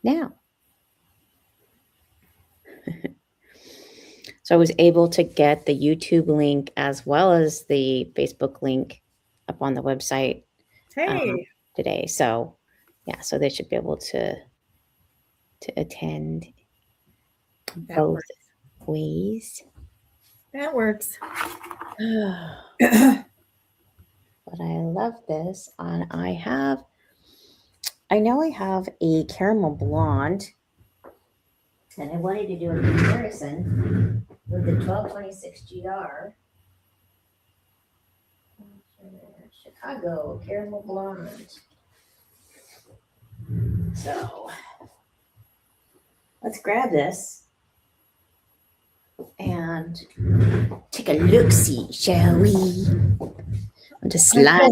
now. So I was able to get the YouTube link as well as the Facebook link up on the website Hey, today. So yeah, so they should be able to attend that both works. ways. That works. But I love this. And I know I have a caramel blonde, and I wanted to do a comparison with the 1226 GR. Chicago caramel blonde. So let's grab this and take a look-see, shall we? I'm just slide.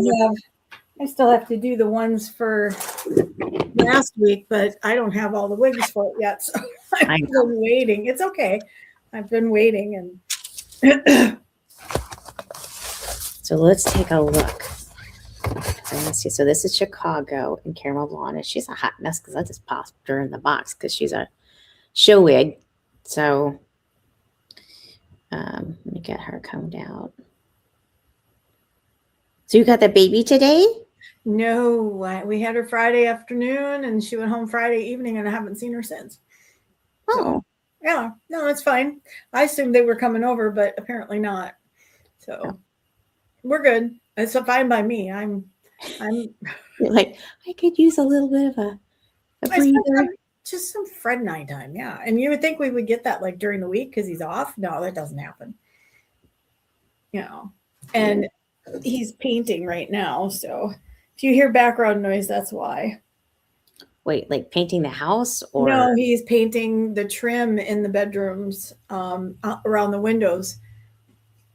I still have to do the ones for last week, but I don't have all the wigs for it yet, so I've been waiting. It's okay. I've been waiting, and so let's take a look. Let's see. So this is Chicago and caramel blonde, and she's a hot mess because I just popped her in the box because she's a show wig. So let me get her combed out. So you got the baby today? no, we had her Friday afternoon, and she went home Friday evening, and I haven't seen her since. Oh, so, yeah, no, it's fine. I assumed they were coming over, but apparently not. So we're good. It's fine by me. I'm you're like, I could use a little bit of a breather. Just some Fred night time, yeah. And you would think we would get that like during the week because he's off. No, that doesn't happen. You know, and he's painting right now, so if you hear background noise, that's why. Wait, like painting the house, or No, he's painting the trim in the bedrooms around the windows.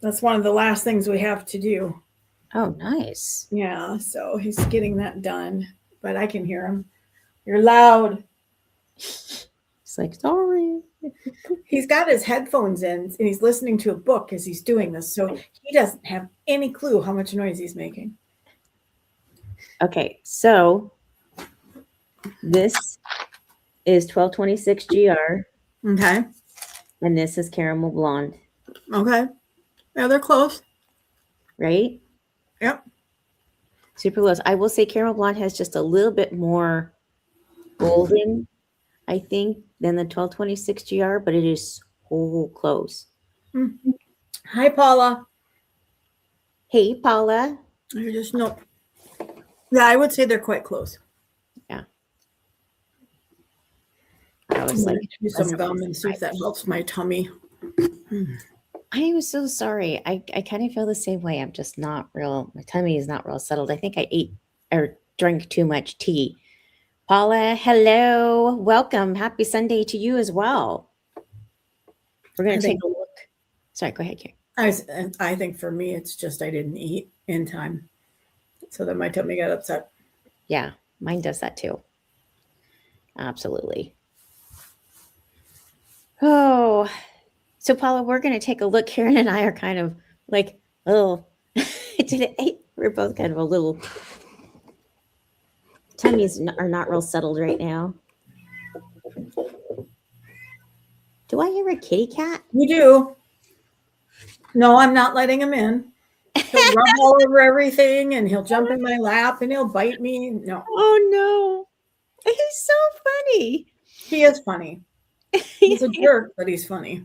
That's one of the last things we have to do. Oh, nice. Yeah, so he's getting that done, but I can hear him. You're loud. It's like, sorry. He's got his headphones in and he's listening to a book as he's doing this, so he doesn't have any clue how much noise he's making. Okay, so this is 1226 GR. Okay. And this is caramel blonde. Okay. Yeah, they're close. Right? Yep. Super close. I will say caramel blonde has just a little bit more golden, I think, than the 1226 GR, but it is so close. Mm-hmm. Hi, Paula. Hey, Paula. I just know. Yeah, I would say they're quite close. Yeah. I was like, do some gum and see if that helps my tummy. I am so sorry. I kind of feel the same way. I'm just not real. My tummy is not real settled. I think I ate or drank too much tea. Paula, hello. Welcome. Happy Sunday to you as well. We're going to take a look. Sorry, go ahead, Karen. I think for me, it's just I didn't eat in time. So that my tummy got upset. Yeah, mine does that too. Absolutely. Oh, so Paula, we're going to take a look. Karen and I are kind of like, oh, we're both kind of a little, tummies are not real settled right now. Do I hear a kitty cat? You do. No, I'm not letting him in. He'll rub all over everything and he'll jump in my lap and he'll bite me. No. Oh, no. He's so funny. He is funny. He's a jerk, but he's funny.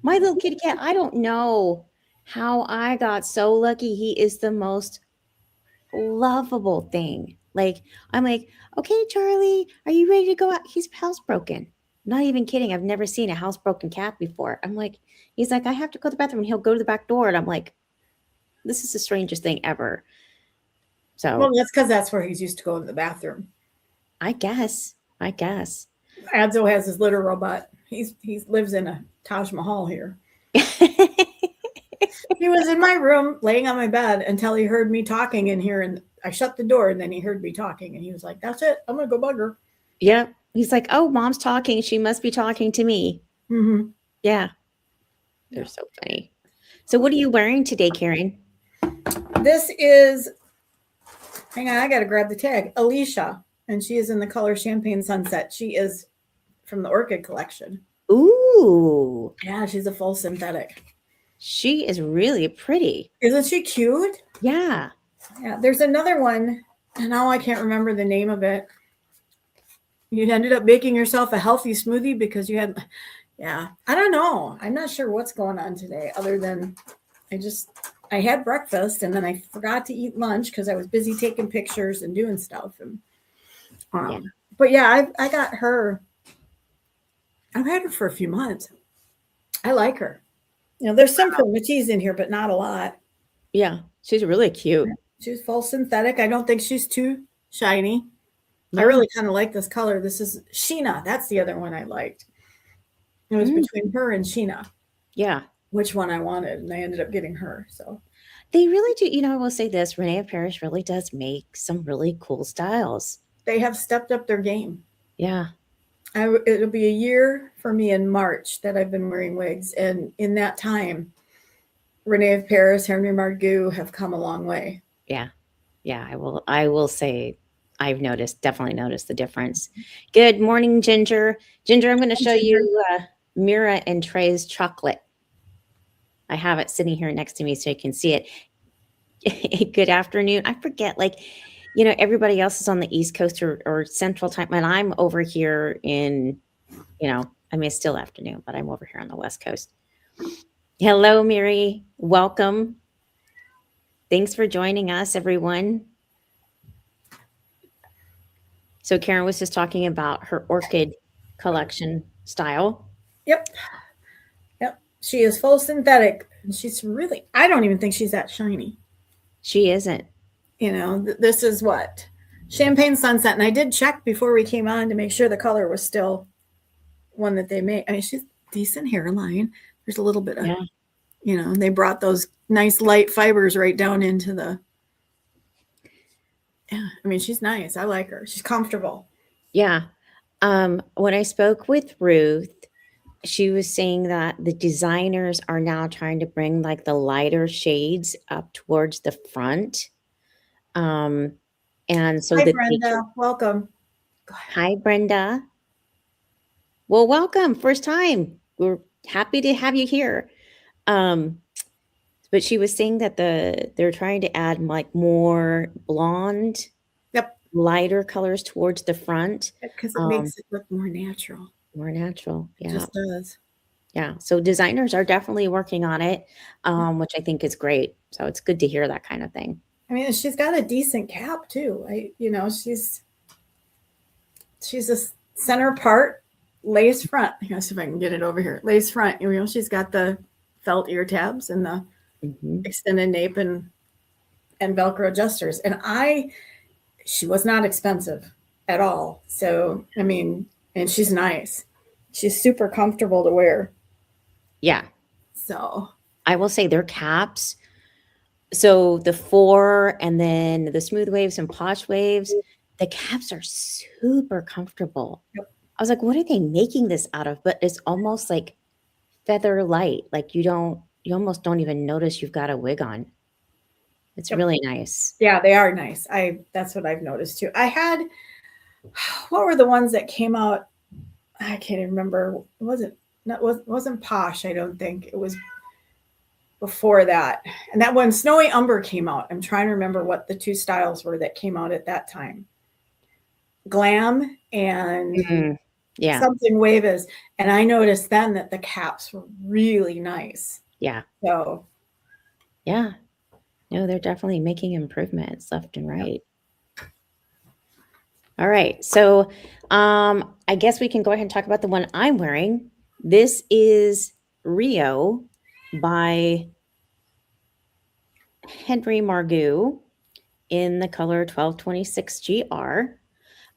My little kitty cat, I don't know how I got so lucky. He is the most lovable thing. Like, I'm like, okay, Charlie, are you ready to go out? He's housebroken. Not even kidding. I've never seen a housebroken cat before. I'm like, he's like, I have to go to the bathroom, and he'll go to the back door. And I'm like, this is the strangest thing ever. So, well, that's because that's where he's used to going to the bathroom. I guess. Adzo has his litter robot. He lives in a Taj Mahal here. He was in my room laying on my bed until he heard me talking in here, and I shut the door, and then he heard me talking, and he was like, that's it. I'm going to go bug her. Yeah. He's like, oh, mom's talking. She must be talking to me. Mm-hmm. Yeah. They're so funny. So what are you wearing today, Karen? This is, hang on, I got to grab the tag, Alicia. and she is in the color Champagne Sunset. She is from the Orchid collection. Ooh. Yeah, she's a full synthetic. She is really pretty. Isn't she cute? Yeah. Yeah, there's another one, and now I can't remember the name of it. You ended up making yourself a healthy smoothie because you had, yeah, I don't know. I'm not sure what's going on today other than I had breakfast and then I forgot to eat lunch because I was busy taking pictures and doing stuff. And, Yeah. But yeah, I got her. I've had her for a few months. I like her. You know, there's some permatease in here, but not a lot. Yeah. She's really cute. She's full synthetic. I don't think she's too shiny. No. I really kind of like this color. This is Sheena. That's the other one I liked. It was between her and Sheena. Yeah. Which one I wanted, and I ended up getting her. So they really do. You know, I will say this: Rene of Paris really does make some really cool styles. They have stepped up their game. Yeah. It'll be a year for me in March that I've been wearing wigs, and in that time, Rene of Paris, Henry Margu have come a long way. Yeah. Yeah. I will say I've definitely noticed the difference. Good morning, Ginger. Ginger, I'm going to show you Mira and Trey's chocolate. I have it sitting here next to me so you can see it. Good afternoon. I forget, everybody else is on the East Coast or Central Time, and I'm over here in, it's still afternoon, but I'm over here on the West Coast. Hello, Miri. Welcome. Thanks for joining us, everyone. So Karen was just talking about her orchid collection style. Yep. She is full synthetic. And she's really, I don't even think she's that shiny. She isn't. This is what? Champagne Sunset. And I did check before we came on to make sure the color was still one that they made. I mean, she's decent hairline. There's a little bit of, they brought those nice light fibers right down into the, yeah, I mean, she's nice. I like her. She's comfortable. Yeah. When I spoke with Ruth, she was saying that the designers are now trying to bring the lighter shades up towards the front. And so hi, Brenda. Welcome. Hi, Brenda. Well, welcome. First time. We're happy to have you here. But she was saying that they're trying to add more blonde, lighter colors towards the front because it makes it look more natural. More natural, yeah. It just does. Yeah. So designers are definitely working on it, which I think is great. So it's good to hear that kind of thing. I mean, she's got a decent cap too. She's a center part lace front. I guess if I can get it over here, lace front. She's got the felt ear tabs and the extended nape and Velcro adjusters. And she was not expensive at all. So, I mean, and she's nice. She's super comfortable to wear. Yeah. So I will say their caps. So the 4 and then the smooth waves and posh waves, the caps are super comfortable. Yep. I was like, what are they making this out of? But it's almost like feather light. You almost don't even notice you've got a wig on. It's really nice. Yeah, they are nice. That's what I've noticed too. What were the ones that came out? I can't even remember. It wasn't posh, I don't think. It was before that. And that one, Snowy Umber, came out. I'm trying to remember what the 2 styles were that came out at that time. Glam and something Waves. And I noticed then that the caps were really nice. Yeah. So. Yeah. No, they're definitely making improvements left and right. Yep. All right. So I guess we can go ahead and talk about the one I'm wearing. This is Rio by Henry Margu in the color 1226 GR.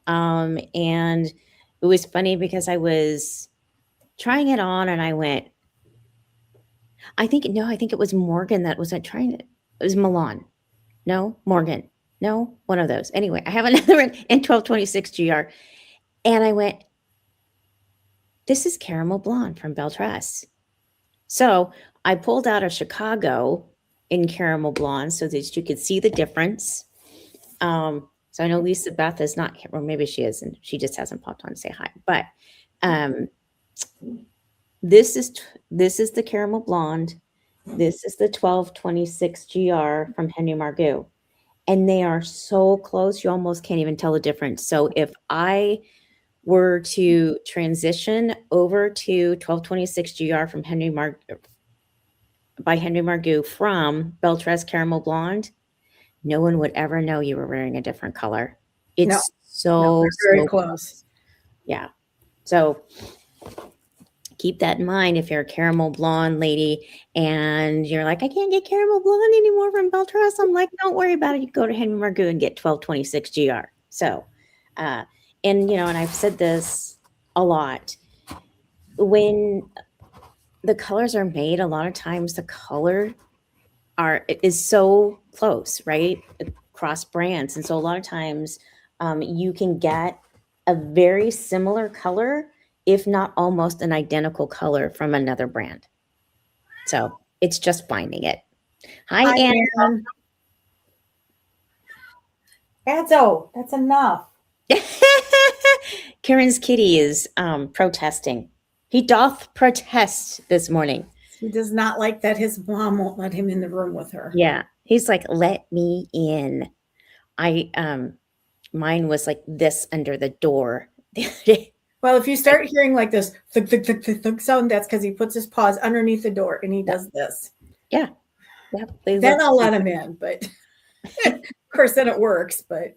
And it was funny because I was trying it on and I went, I think it was Morgan that was trying it. It was Milan. No, Morgan. No, one of those. Anyway, I have another one in 1226 GR. And I went, this is Caramel Blonde from Beltress. So I pulled out a Chicago in Caramel Blonde so that you could see the difference. So I know Lisa Beth is not here, or maybe she is, and she just hasn't popped on to say hi. But um, this is the caramel blonde. This is the 1226 GR from Henry Margu, and they are so close you almost can't even tell the difference. So if I were to transition over to 1226 GR from by Henry Margu from Beltrez Caramel Blonde, no one would ever know you were wearing a different color. No, It's no, so, they're very so close. yeah. So keep that in mind if you're a caramel blonde lady and you're like, I can't get caramel blonde anymore from Beltrez. I'm like, don't worry about it. You go to Henry Margu and get 1226 GR. So, and and I've said this a lot. When the colors are made, a lot of times the color is so close, right? Across brands. And so a lot of times you can get a very similar color, if not almost an identical color from another brand. So it's just finding it. Hi, Hi, Anne. Anne. Edzo, that's enough. Karen's kitty is protesting. He doth protest this morning. He does not like that his mom won't let him in the room with her. Yeah. He's like, let me in. Mine was like this under the door. Well, if you start hearing like this thug, thug, thug, thug, thug sound, that's because he puts his paws underneath the door and he does this. Yeah. Yeah. Then I'll let him in, but of course then it works. But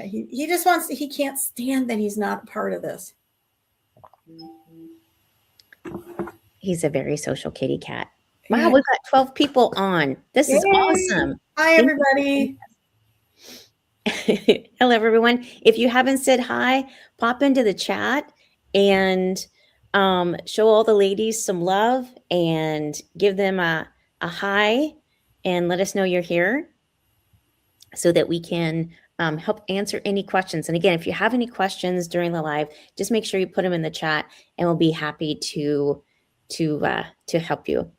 he just wants, he can't stand that he's not part of this. He's a very social kitty cat. Wow, we've got 12 people on. This is awesome. Hi, everybody. Hello, everyone. If you haven't said hi, pop into the chat and show all the ladies some love and give them a hi and let us know you're here so that we can help answer any questions. And again, if you have any questions during the live, just make sure you put them in the chat and we'll be happy to help you.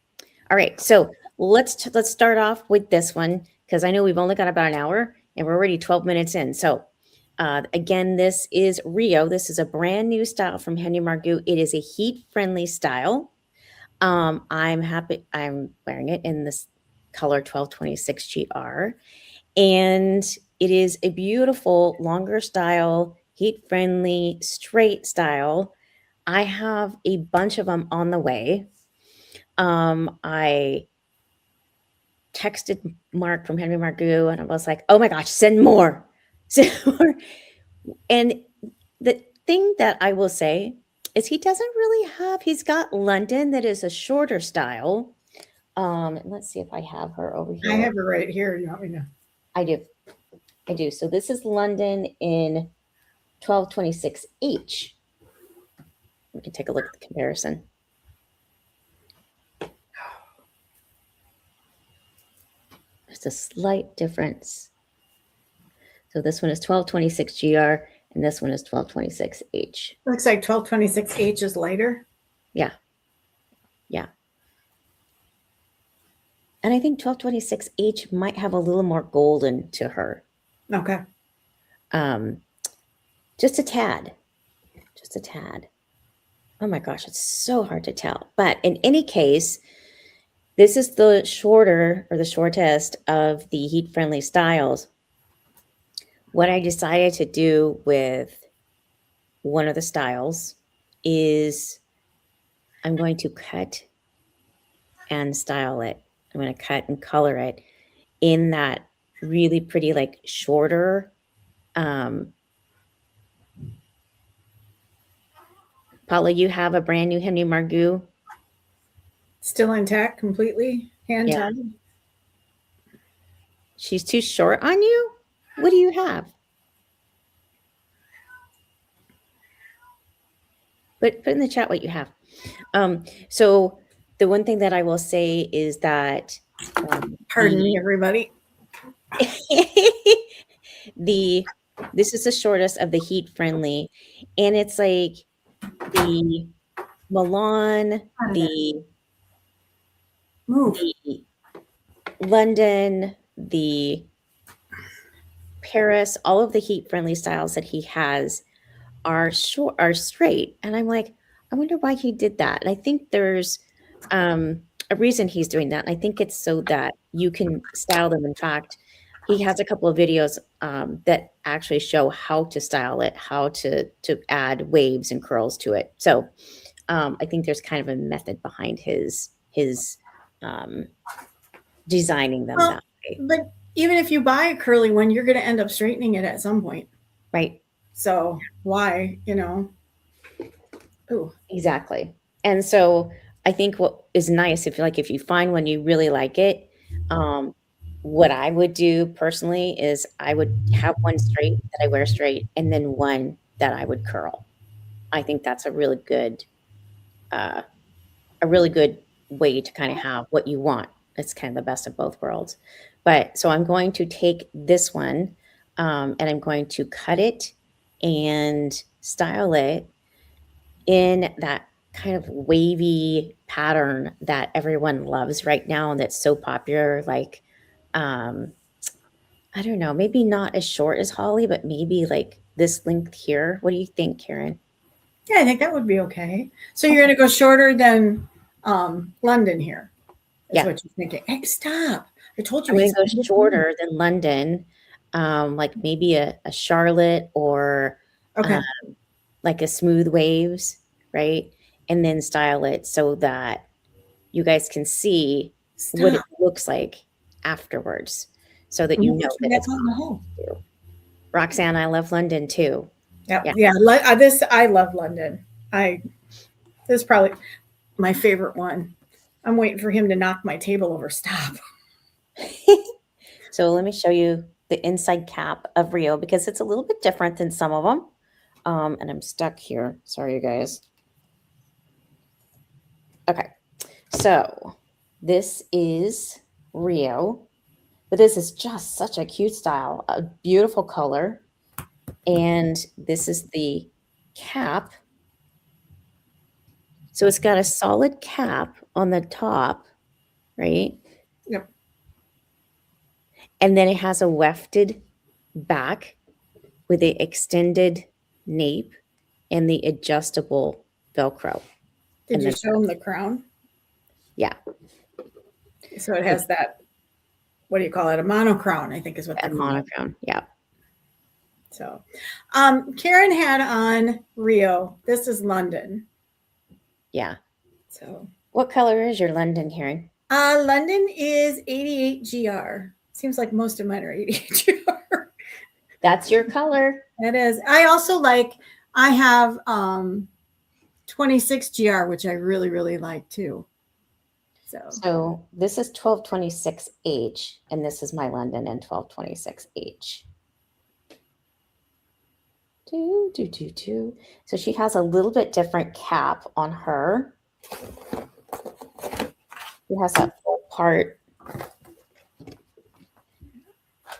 All right, so let's start off with this one because I know we've only got about an hour and we're already 12 minutes in. So again, this is Rio. This is a brand new style from Henry Margu. It is a heat-friendly style. I'm wearing it in this color 1226 GR. And it is a beautiful, longer style, heat-friendly, straight style. I have a bunch of them on the way. I texted Mark from Henry Margu and I was like, oh my gosh, send more. Send more. And the thing that I will say is he doesn't really have, he's got London that is a shorter style. Let's see if I have her over here. I have her right here. You want me to? I do. So this is London in 1226H. We can take a look at the comparison. There's a slight difference. So this one is 1226 GR and this one is 1226H. Looks like 1226H is lighter. Yeah. Yeah. And I think 1226H might have a little more golden to her. Okay. Just a tad. Just a tad. Oh my gosh, it's so hard to tell. But in any case, this is the shorter or the shortest of the heat-friendly styles. What I decided to do with one of the styles is I'm going to cut and style it. I'm going to cut and color it in that really pretty, like shorter. Paula, you have a brand new Henry Margu. Still intact completely, hand tied. She's too short on you? What do you have? But put in the chat what you have. So the one thing that I will say is that pardon me, everybody. This is the shortest of the heat friendly, and it's like the Milan, the London, the Paris, all of the heat friendly styles that he has are short, are straight, and I'm like, I wonder why he did that. And I think there's a reason he's doing that. And I think it's so that you can style them. In fact, he has a couple of videos that actually show how to style it, how to add waves and curls to it. So I think there's kind of a method behind his um, designing them Well, that way, but even if you buy a curly one, you're going to end up straightening it at some point. right? So why, Ooh, Exactly. And so I think what is nice if you find one you really like it, um, what I would do personally is I would have one straight that I wear straight and then one that I would curl. I think that's uh, a really good way to kind of have what you want. It's kind of the best of both worlds. But so I'm going to take this one, and I'm going to cut it and style it in that kind of wavy pattern that everyone loves right now and that's so popular. Like, um, I don't know, maybe not as short as Holly, but maybe like this length here. What do you think, Karen? yeah, I think that would be okay. So you're Okay. going to go shorter than London here, is Yeah. what you're thinking. Hey, stop. I told you I'm going he's to go under fun. shorter than London, like maybe a Charlotte or Okay. um, like a smooth waves, right? And then style it so that you guys can see what it Stop. looks like afterwards so that I'm you going to know put you that back it's on the possible hole. to do. Roxanne, I love London too. Yeah. Yeah. Yeah. I love London. I, this is probably my favorite one. I'm waiting for him to knock my table over. Stop. So let me show you the inside cap of Rio because it's a little bit different than some of them. And I'm stuck here. Sorry, you guys. Okay. So this is Rio, but this is just such a cute style, a beautiful color. And this is the cap. So it's got a solid cap on the top, right? Yep. And then it has a wefted back with the extended nape and the adjustable Velcro. Did And you then, show him the crown? yeah, So it so has that, what do you call it? A monocrown, I think is what a they're called. monochrome. Yeah. So, Karen had on Rio. This is London. Yeah. So, What color is your London, Karen? London is 88 GR. Seems like most of mine are 88 GR. That's your color. That is. I also like, I have 26 GR, which I really, really like too. So this is 1226H, and this is my London and 1226H. Do, do, do, do. So she has a little bit different cap on her. She has that full part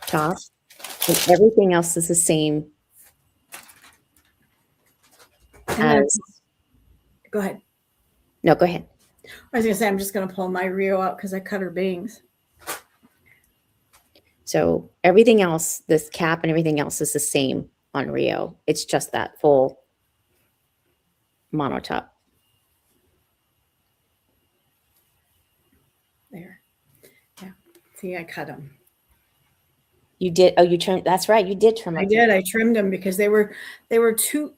top, and everything else is the same And then, as. go ahead. No, go ahead. I was going to say, I'm just going to pull my Rio out because I cut her bangs. So everything else, this cap and everything else is the same on Rio. It's just that full monotop. There. Yeah. See, I cut them. You did. Oh, you trimmed. That's right. You did trim. I did. I trimmed them because they were too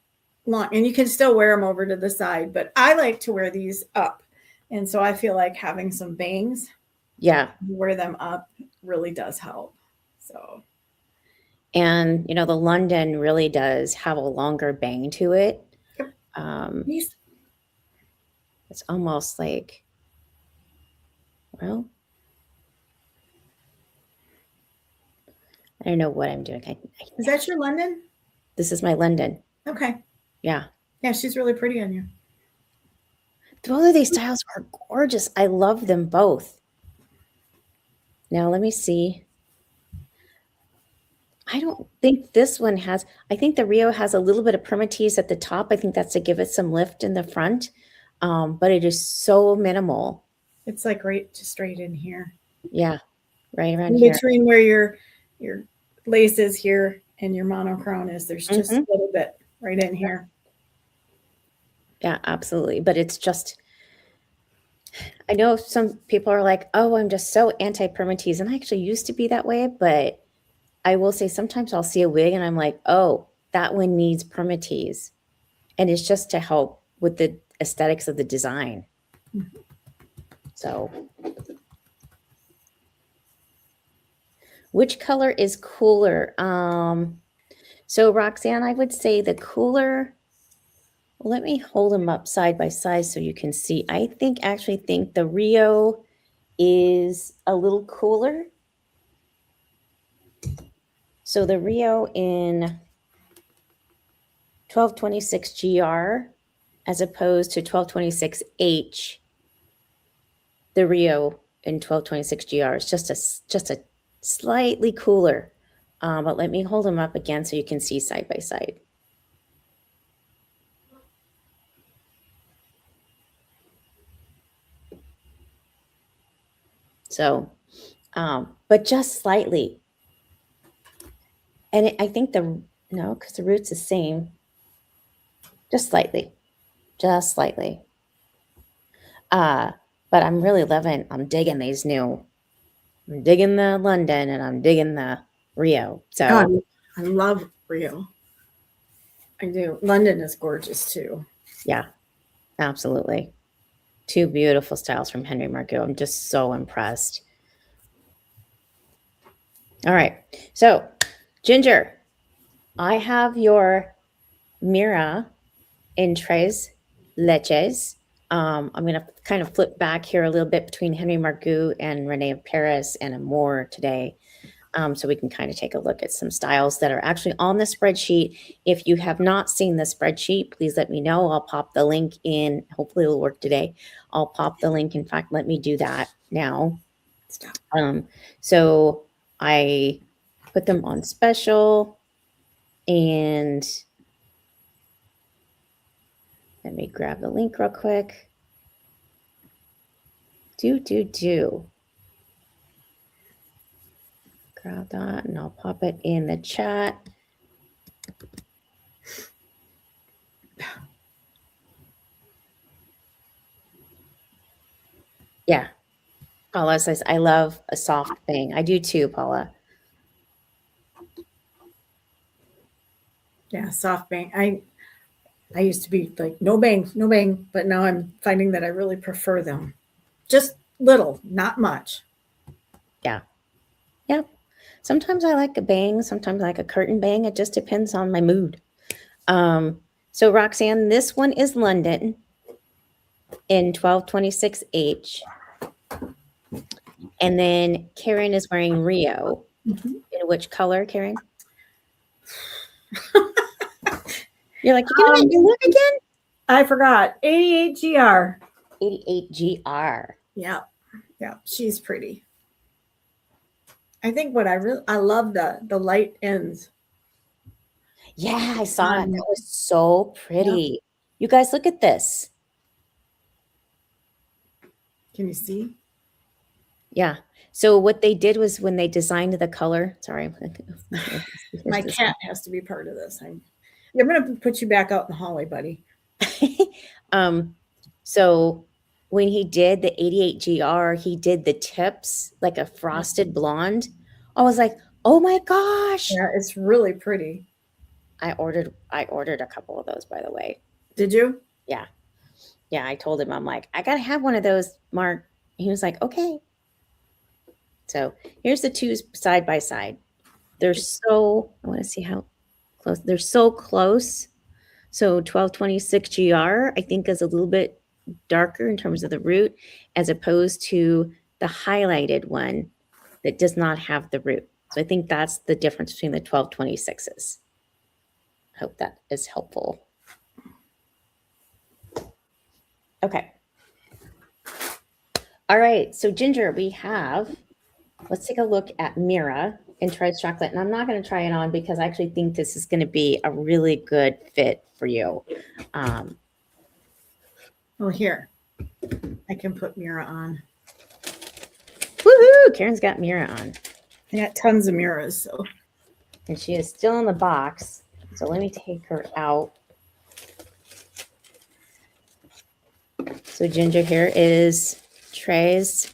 long, and you can still wear them over to the side. But I like to wear these up, and so I feel like having some bangs, Yeah. wear them up, really does help. So, and you know the London really does have a longer bang to it. yep. It's almost like, well, I don't know what I'm doing. Is that your London? This is my London. Okay. Yeah. Yeah, she's really pretty on you. Both of these styles are gorgeous. I love them both. Now let me see. I don't think this one has, I think the Rio has a little bit of permatease at the top. I think that's to give it some lift in the front. But it is so minimal. It's like right just straight in here. Yeah. Right around In here. between where your lace is here and your monochrome is. There's just a little bit right in here. Yeah, absolutely. But it's just, I know some people are like, oh, I'm just so anti-permatease. And I actually used to be that way, but I will say sometimes I'll see a wig and I'm like, oh, that one needs permatease. And it's just to help with the aesthetics of the design. So, which color is cooler? So Roxanne, I would say the cooler, let me hold them up side by side so you can see. I actually think the Rio is a little cooler. So the Rio in 1226 GR as opposed to 1226H, the Rio in 1226 GR is just a slightly cooler. But let me hold them up again so you can see side by side. So, but just slightly. And I think no, because the root's the same. Just slightly. But I'm really I'm digging these new. I'm digging the London and I'm digging the Rio. So I love Rio. I do. London is gorgeous too. Yeah, absolutely. Two beautiful styles from Henry Margu. I'm just so impressed. All right. So, Ginger, I have your Mira in Tres Leches. I'm going to kind of flip back here a little bit between Henry Margu and Rene of Paris and Amour today. So we can kind of take a look at some styles that are actually on the spreadsheet. If you have not seen the spreadsheet, please let me know. I'll pop the link in. Hopefully it'll work today. I'll pop the link. In fact, let me do that now. So I put them on special and let me grab the link real quick. Grab that and I'll pop it in the chat. Yeah. Paula says, I love a soft bang. I do too, Paula. Yeah, soft bang. I used to be like, no bang, but now I'm finding that I really prefer them. Just little, not much. Yeah. Yep. Sometimes I like a bang, sometimes I like a curtain bang. It just depends on my mood. So Roxanne, this one is London in 1226H. And then Karen is wearing Rio. In which color, Karen? You're like, you're gonna look again? I forgot. 88GR. 88GR. Yeah. Yeah. She's pretty. I think what I love the light ends. Yeah, I saw it. That was so pretty. Yeah. You guys look at this. Can you see? Yeah. So what they did was when they designed the color, sorry. My cat has to be part of this. I'm going to put you back out in the hallway, buddy. So when he did the 88GR, he did the tips like a frosted blonde. I was like, oh my gosh. Yeah, it's really pretty. I ordered a couple of those, by the way. Did you? Yeah. Yeah, I told him, I'm like, I got to have one of those, Mark. He was like, okay. So here's the two side by side. They're so, I want to see how close. They're so close. So 1226 GR, I think, is a little bit darker in terms of the root as opposed to the highlighted one that does not have the root. So I think that's the difference between the 1226s. Hope that is helpful. Okay. All right. So Ginger, we have, let's take a look at Mira and Tried Chocolate. And I'm not going to try it on because I actually think this is going to be a really good fit for you. Well, here, I can put Mira on. Woohoo! Karen's got Mira on. I got tons of Miras, so. And she is still in the box. So let me take her out. So Ginger, here is Trey's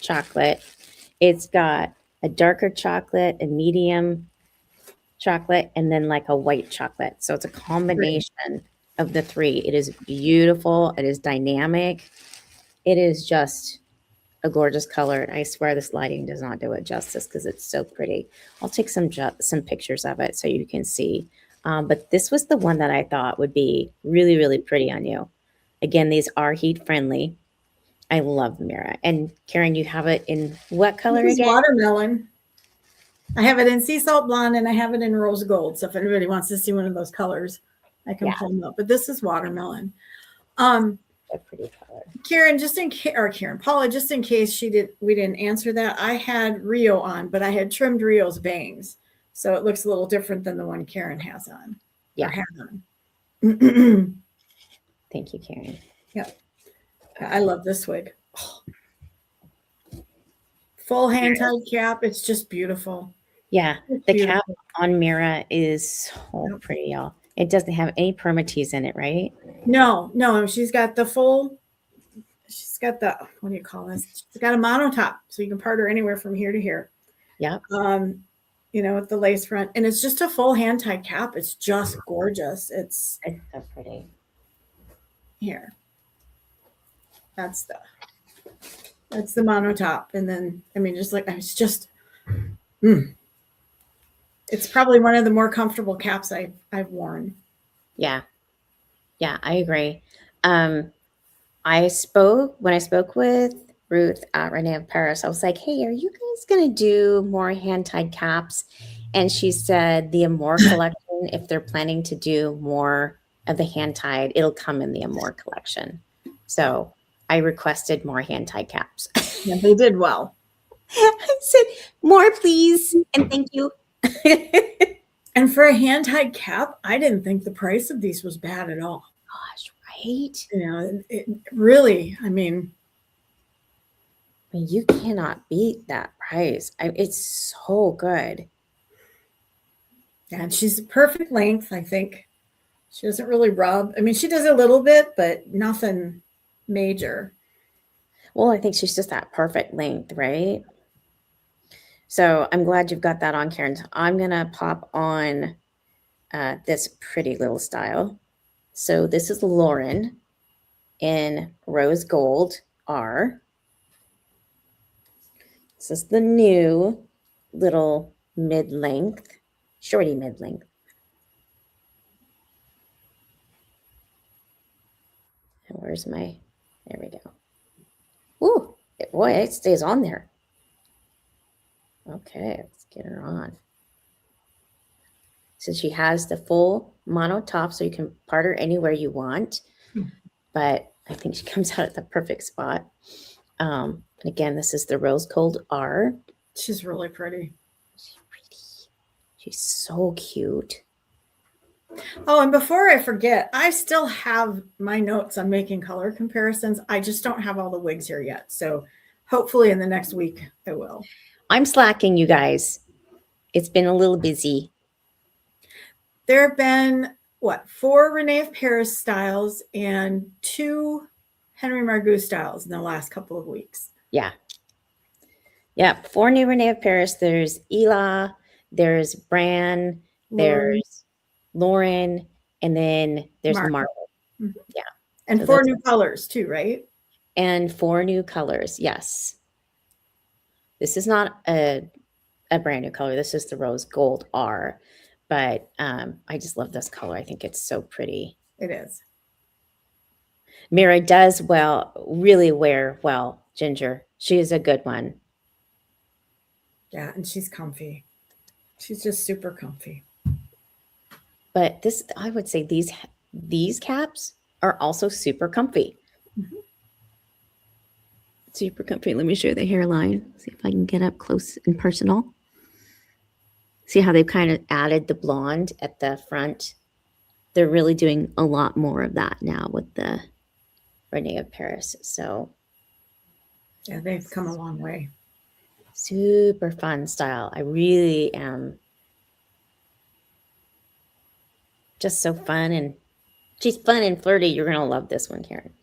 chocolate. It's got a darker chocolate, a medium chocolate, and then like a white chocolate. So it's a combination of the three. It is beautiful. It is dynamic. It is just a gorgeous color. I swear this lighting does not do it justice because it's so pretty. I'll take some pictures of it so you can see. But this was the one that I thought would be really, really pretty on you. Again, these are heat friendly. I love Mira. And Karen, you have it in what color This is again? watermelon. I have it in sea salt blonde and I have it in rose gold. So if anybody wants to see one of those colors, I can pull them up. But this is watermelon. A pretty color. Karen, Paula, just in case we didn't answer that. I had Rio on, but I had trimmed Rio's bangs, so it looks a little different than the one Karen has on. Yeah. Had on. Thank you, Karen. Yeah, I love this wig. Oh. Full hand tied cap. It's just beautiful. Yeah, the cap on Mira is so pretty, y'all. It doesn't have any permatease in it, right? No. She's got the what do you call this? She's got a mono top, so you can part her anywhere from here to here. Yep. With the lace front, and it's just a full hand tied cap. It's just gorgeous. It's so pretty. Here. That's the mono top, and then it's probably one of the more comfortable caps I've worn. Yeah, I agree. When I spoke with Ruth at Rene of Paris, I was like, hey, are you guys going to do more hand-tied caps? And she said the Amour collection, if they're planning to do more of the hand-tied, it'll come in the Amour collection. So I requested more hand-tied caps. Yeah, they did well. I said, more please, and thank you. And for a hand-tied cap, I didn't think the price of these was bad at all. Gosh, right? It really, you cannot beat that price. It's so good. Yeah, and she's a perfect length, I think. She doesn't really rub. She does a little bit, but nothing major. Well, I think she's just that perfect length, right? So I'm glad you've got that on, Karen. I'm going to pop on this pretty little style. So this is Lauren in Rose Gold R. This is the new little mid-length, shorty mid-length. And where's there we go. Ooh, boy, it stays on there. Okay, let's get her on. So she has the full mono top, so you can part her anywhere you want. But I think she comes out at the perfect spot. And again, this is the Rose Gold R. She's really pretty. She's so cute. Oh, and before I forget, I still have my notes on making color comparisons. I just don't have all the wigs here yet. So hopefully in the next week I will. I'm slacking, you guys. It's been a little busy. There have been, 4 Rene of Paris styles and 2 Henry Margu styles in the last couple of weeks. Yeah. 4 new Rene of Paris. There's Ela, there's Bran, there's Lauren, and then there's Margu. Mm-hmm. Yeah. And so 4 new colors too, right? And 4 new colors, yes. This is not a brand new color. This is the Rose Gold R. But I just love this color. I think it's so pretty. It is. Mira does really wear well, Ginger. She is a good one. Yeah, and she's comfy. She's just super comfy. But I would say these caps are also super comfy. Mm-hmm. Super comfy. Let me show you the hairline. See if I can get up close and personal. See how they've kind of added the blonde at the front? They're really doing a lot more of that now with the Rene of Paris. So yeah, they've come a long way. Super fun style. I really am Just so fun, and she's fun and flirty. You're gonna love this one, Karen.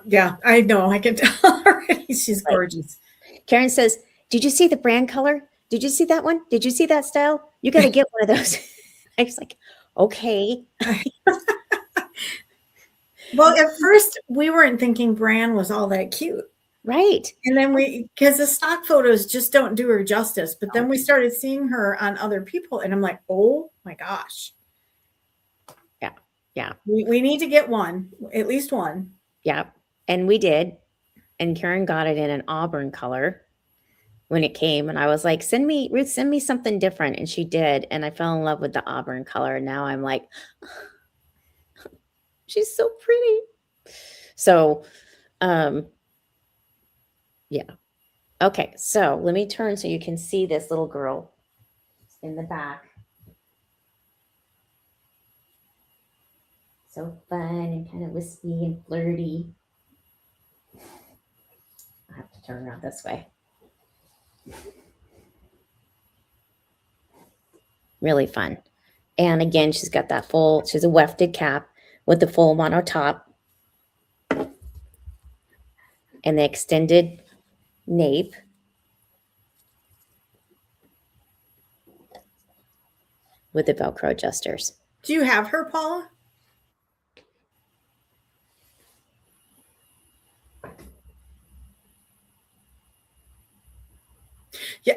Yeah, I know. I can tell already. She's Right. gorgeous. Karen says, "Did you see the brand color? Did you see that one? Did you see that style? You got to get one of those." I was like, "Okay, Well, at first we weren't thinking Bran was all that cute. right." And then because the stock photos just don't do her justice. But then No. we started seeing her on other people, and I'm like, oh my gosh, Yeah, yeah, we need to get one, at least one. yeah. And we did, and Karen got it in an auburn color when it came, and I was like, "Send me, Ruth, send me something different," and she did, and I fell in love with the auburn color. And now I'm like, she's so pretty. So, um, yeah. Okay, so let me turn so you can see this little girl in the back. So fun and kind of wispy and flirty. I have to turn around this way. Really fun. And again, she's got that full, she's a wefted cap with the full mono top and the extended nape. With the Velcro adjusters. Do you have her, Paula? Yeah.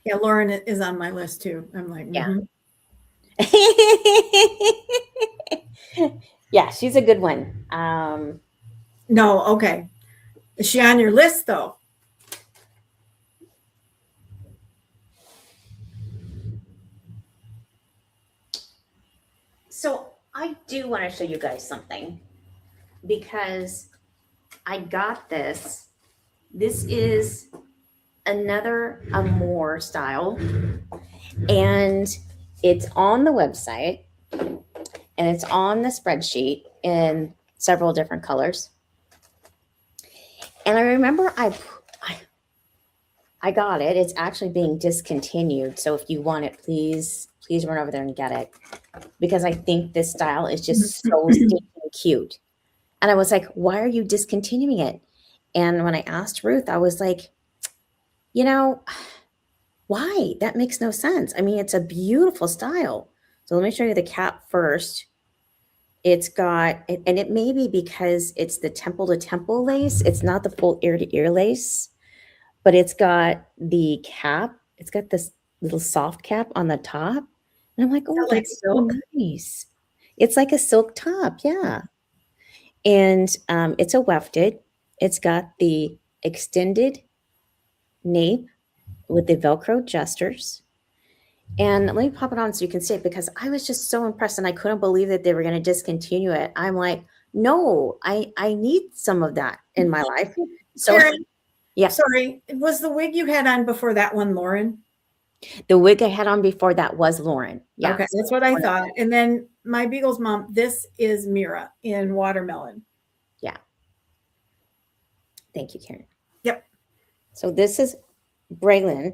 Yeah, Lauren is on my list too. I'm like, Yeah. mhm. Yeah, she's a good one. No, okay. Is she on your list though? So I do want to show you guys something because I got this. This is another Amore style, and it's on the website, and it's on the spreadsheet in several different colors. And I remember I got it. It's actually being discontinued. So if you want it, please run over there and get it, because I think this style is just so stinking cute. And I was like, why are you discontinuing it? And when I asked Ruth, I was like, you know, why? That makes no sense. I mean, it's a beautiful style. So let me show you the cap first. It's got, and it may be because it's the temple to temple lace. It's not the full ear to ear lace, but it's got the cap. It's got this little soft cap on the top. And I'm like, oh, Like that's so silk. nice. It's like a silk top. Yeah. And it's a wefted. It's got the extended nape with the Velcro adjusters. And let me pop it on so you can see it, because I was just so impressed and I couldn't believe that they were going to discontinue it. I'm like, no, I need some of that in my life. So Karen, yeah, sorry, was the wig you had on before that one Lauren? the wig I had on before that was Lauren. Yeah. Okay, that's what I thought. And then my Beagle's mom, this is Mira in watermelon. Yeah. Thank you, Karen. Yep. So this is Braylon.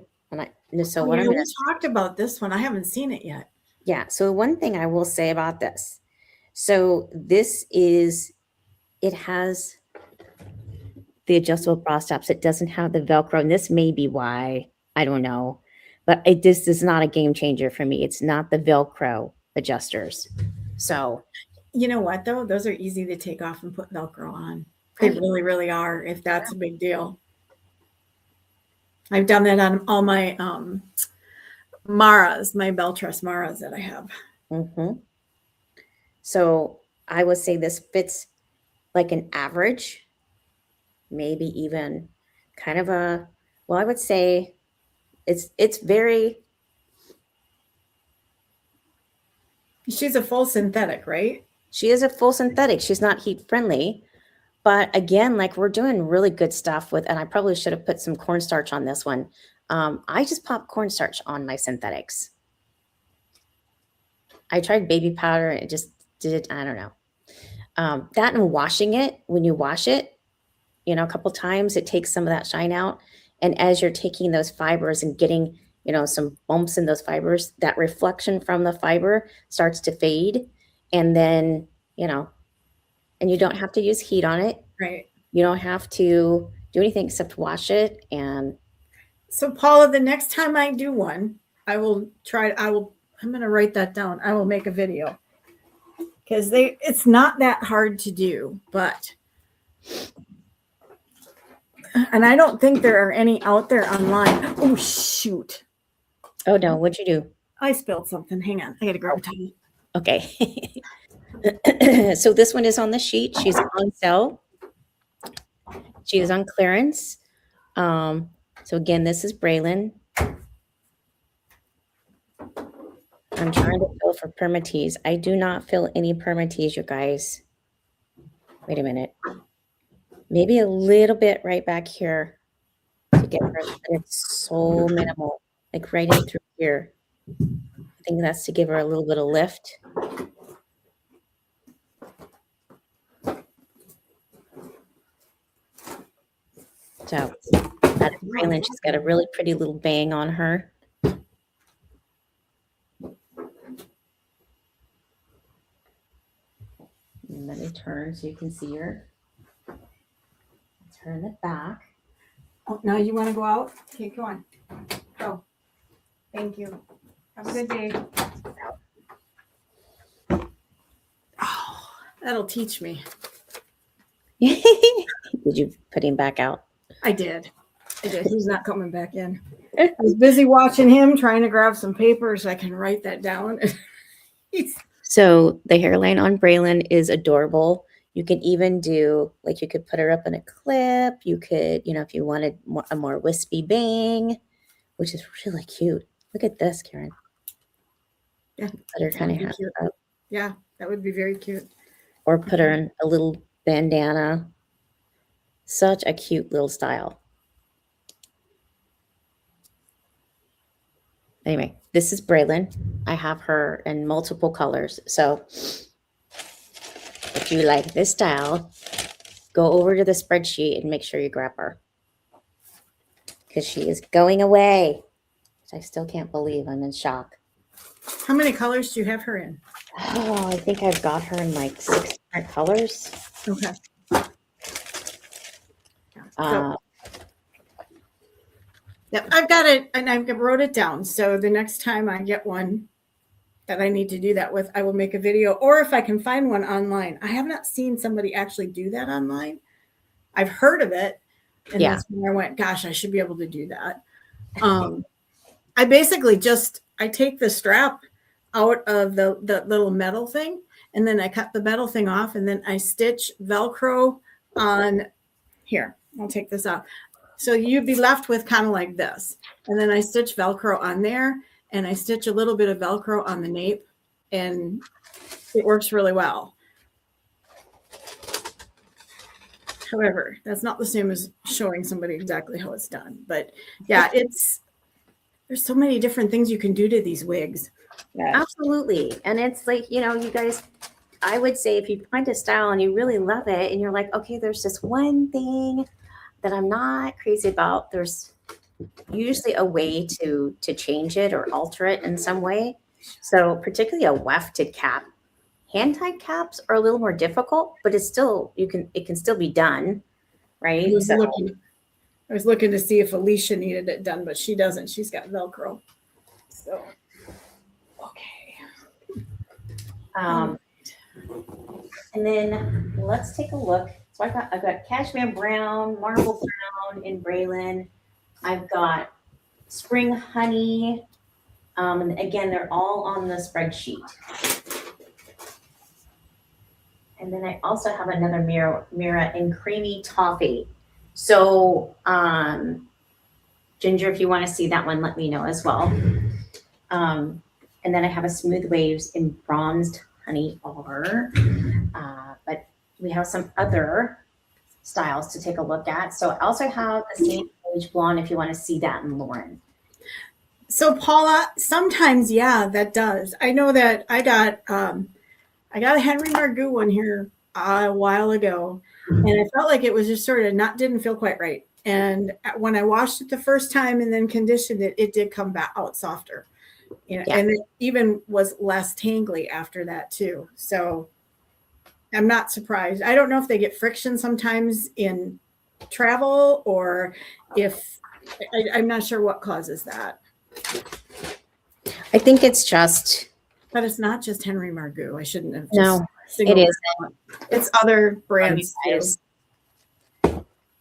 And so what I'm we going to, talked about this one. I haven't seen it yet. yeah. So one thing I will say about this. So this is, it has the adjustable bra straps. It doesn't have the Velcro. And this may be why, I don't know. But this is not a game changer for me. It's not the Velcro adjusters. So, You know what though? Those are easy to take off and put Velcro on. They right. really, really are, if that's a big deal. I've done that on all my Maras, my Beltress Maras that I have. Mm-hmm. So I would say this fits like an average, maybe even kind of a, well, I would say it's very, She's a full synthetic, right? she is a full synthetic. She's not heat friendly. But again, like we're doing really good stuff with, and I probably should have put some cornstarch on this one. I just pop cornstarch on my synthetics. I tried baby powder and it just did, I don't know. That and washing it, when you wash it, a couple times, it takes some of that shine out. And as you're taking those fibers and getting, some bumps in those fibers, that reflection from the fiber starts to fade. And then, and you don't have to use heat on it. Right. You don't have to do anything except wash it. And so Paula, the next time I do one, I'm going to write that down. I will make a video because it's not that hard to do, and I don't think there are any out there online. Oh, shoot. Oh, no. What'd you do? I spilled something. Hang on. I got to grab a towel. Okay. So this one is on the sheet. She's on sale. She is on clearance. So again, this is Braylon. I'm trying to feel for permatease. I do not feel any permatease, you guys. Wait a minute. Maybe a little bit right back here to get her. It's so minimal, like right in through here. I think that's to give her a little bit of lift. So that's Braylon. She's got a really pretty little bang on her. And let me turn so you can see her. Turn it back. Oh, now you want to go out? Okay, go on. Go. Thank you. Have a good day. Oh, that'll teach me. Did you put him back out? I did. He's not coming back in. I was busy watching him, trying to grab some paper so I can write that down. So the hairline on Braylon is adorable. You can even do, like, you could put her up in a clip. You could, if you wanted a more wispy bang, which is really cute. Look at this, Karen. Yeah. Put her kind of half up. Yeah, that would be very cute. Or put her in a little bandana. Such a cute little style. Anyway, this is Braylon. I have her in multiple colors. So if you like this style, go over to the spreadsheet and make sure you grab her. Because she is going away. Which I still can't believe. I'm in shock. How many colors do you have her in? Oh, I think I've got her in like 6 different colors. Okay. Yep, I've got it, and I wrote it down. So the next time I get one that I need to do that with, I will make a video. Or if I can find one online. I have not seen somebody actually do that online. I've heard of it, and that's when I went, gosh, I should be able to do that. I basically I take the strap out of the little metal thing, and then I cut the metal thing off, and then I stitch Velcro on here. I'll take this out. So you'd be left with kind of like this. And then I stitch Velcro on there, and I stitch a little bit of Velcro on the nape, and it works really well. However, that's not the same as showing somebody exactly how it's done. But yeah, there's so many different things you can do to these wigs. Yeah. Absolutely. And it's like, you guys, I would say if you find a style and you really love it and you're like, okay, there's this one thing that I'm not crazy about, there's usually a way to change it or alter it in some way. So particularly a wefted cap. Hand-tied caps are a little more difficult, but it's still, it can still be done, right? I was looking to see if Alicia needed it done, but she doesn't. She's got Velcro. So, okay. And then let's take a look. So I've got cashmere brown, marble brown in Braylon. I've got spring honey. And again, they're all on the spreadsheet. And then I also have another Mira in creamy toffee. So, Ginger, if you want to see that one, let me know as well. And then I have a Smooth Waves in bronzed honey R. But we have some other styles to take a look at. So I also have a same age blonde if you want to see that in Lauren. So Paula, sometimes, yeah, that does. I know that I got a Henry Margu one here a while ago, and I felt like it was just sort of didn't feel quite right. And when I washed it the first time and then conditioned it, it did come back out softer. You know, Yeah. and it even was less tangly after that too. So I'm not surprised. I don't know if they get friction sometimes in travel or if I'm not sure what causes that. I think it's just But it's not just Henry Margu. I shouldn't have just no, it singled is it out. It's other from you brands too. guys.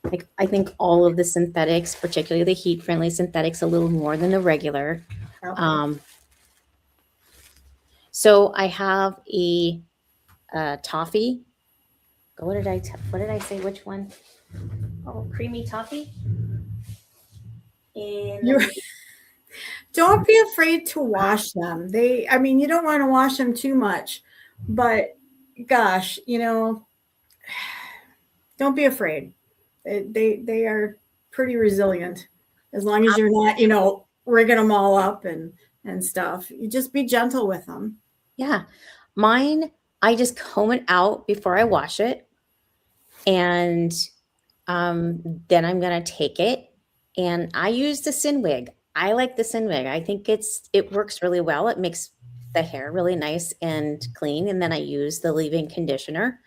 Like I think all of the synthetics, particularly the heat-friendly synthetics, a little more than the regular. Yep. Um, so I have a toffee. What did what did I say? Which one? Oh, creamy toffee. And You don't be afraid to wash them. I mean, you don't want to wash them too much, but gosh, don't be afraid. They are pretty resilient as long as you're not, rigging them all up and stuff. You just be gentle with them. yeah, mine, I just comb it out before I wash it. And then I'm gonna take it and I use the Sinwig. I like the Sinwig. I think it works really well. It makes the hair really nice and clean. And then I use the leave-in conditioner.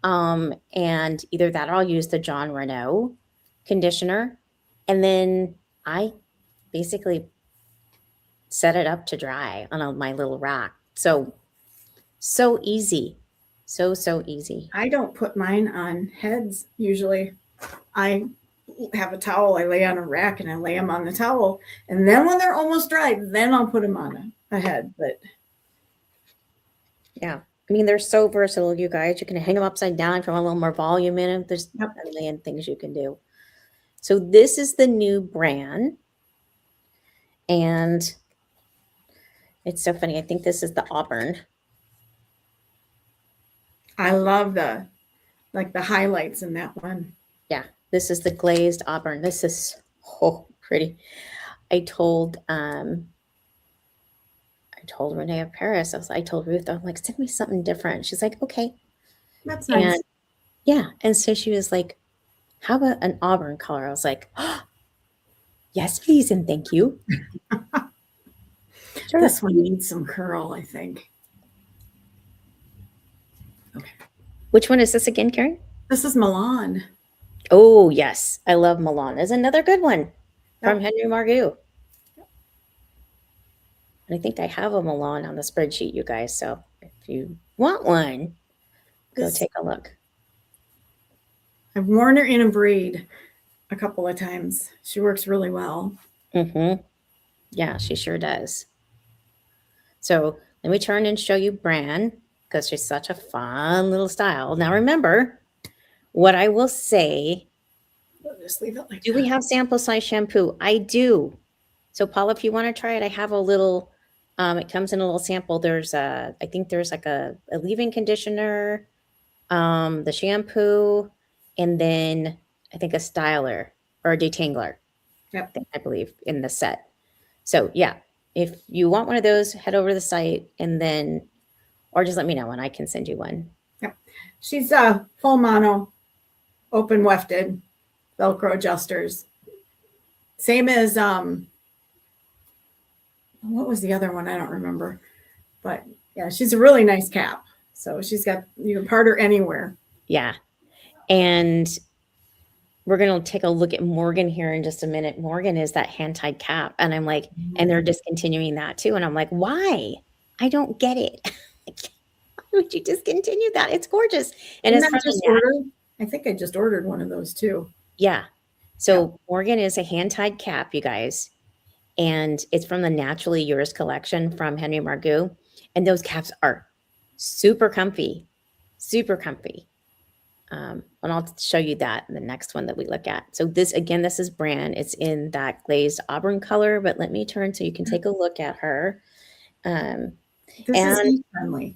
And either that or I'll use the John Rene conditioner. And then I basically set it up to dry on my little rack. So easy. So easy. I don't put mine on heads usually. I have a towel I lay on a rack and I lay them on the towel. And then when they're almost dry, then I'll put them on a head. But Yeah. I mean, they're so versatile, you guys. You can hang them upside down if you want a little more volume in them. There's yep. a million things you can do. So this is the new brand. And it's so funny. I think this is the Auburn. I love the highlights in that one. Yeah. This is the glazed Auburn. This is pretty. I told Rene of Paris, I told Ruth, I'm like, send me something different. She's like, okay. That's nice. And yeah. And so she was like, how about an Auburn color? I was like, oh, yes, please. And thank you. Sure. This one needs some curl, I think. Okay. Which one is this again, Karen? This is Milan. Oh, yes. I love Milan. There's another good one from Henry Margu. And I think I have a Milan on the spreadsheet, you guys. So if you want one, go take a look. I've worn her in a braid a couple of times. She works really well. Mm-hmm. Yeah, she sure does. So let me turn and show you Bran because she's such a fun little style. Now remember, what I will say, just leave it like do we have sample size shampoo? I do. So Paula, if you want to try it, I have a little, it comes in a little sample. I think there's like a leave-in conditioner, the shampoo, and then I think a styler or a detangler. Yep. I believe in the set. So yeah, if you want one of those, head over to the site and then, or just let me know and I can send you one. Yep. She's full mono, open wefted, Velcro adjusters. Same as what was the other one? I don't remember. But yeah, she's a really nice cap. So you can part her anywhere. Yeah. And we're going to take a look at Morgan here in just a minute. Morgan is that hand-tied cap. And I'm like, and they're discontinuing that too. And I'm like, why? I don't get it. Why would you discontinue that? It's gorgeous. And it's I think I just ordered one of those too. Yeah. So Morgan is a hand-tied cap, you guys. And it's from the Naturally Yours collection from Henry Margu. And those caps are super comfy, super comfy. And I'll show you that in the next one that we look at. So this is Bran. It's in that glazed Auburn color, but let me turn so you can take a look at her. This is heat friendly.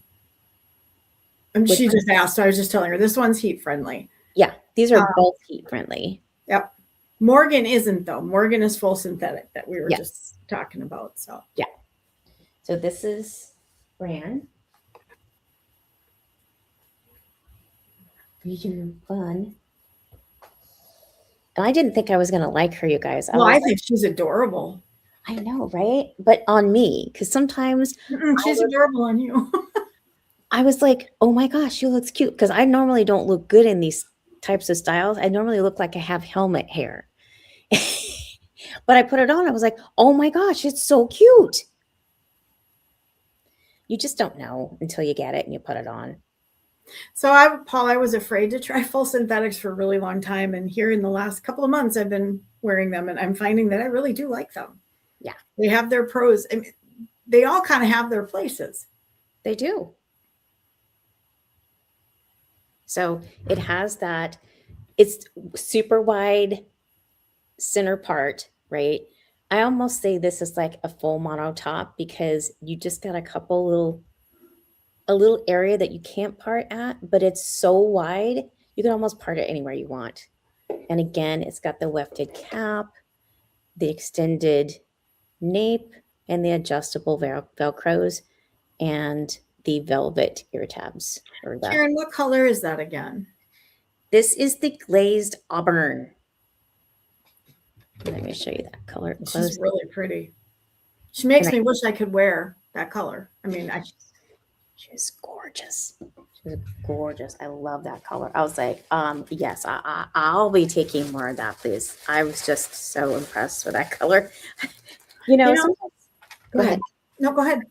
She just asked, so I was just telling her this one's heat friendly. Yeah, these are both heat friendly. Yep. Morgan isn't though. Morgan is full synthetic that we were just talking about. So yeah. So this is Bran. Region fun. And I didn't think I was going to like her, you guys. I Well, was I like, think she's adorable. I know, right? But on me, because sometimes She's adorable on you. I was like, oh my gosh, she looks cute. Because I normally don't look good in these types of styles. I normally look like I have helmet hair. But I put it on. I was like, oh my gosh, it's so cute. You just don't know until you get it and you put it on. So Paul, I was afraid to try full synthetics for a really long time. And here in the last couple of months, I've been wearing them and I'm finding that I really do like them. Yeah. They have their pros. I mean, they all kind of have their places. They do. So it has that, it's super wide center part, right? I almost say this is like a full mono top because you just got a little area that you can't part at, but it's so wide, you can almost part it anywhere you want. And again, it's got the wefted cap, the extended nape, and the adjustable velcros, and the velvet ear tabs. Karen, what color is that again? This is the glazed auburn. Let me show you that color close. She's really pretty. She makes me wish I could wear that color. I mean, she's gorgeous. She's gorgeous. I love that color. I was like, yes, I'll be taking more of that, please. I was just so impressed with that color. Go ahead. No, go ahead.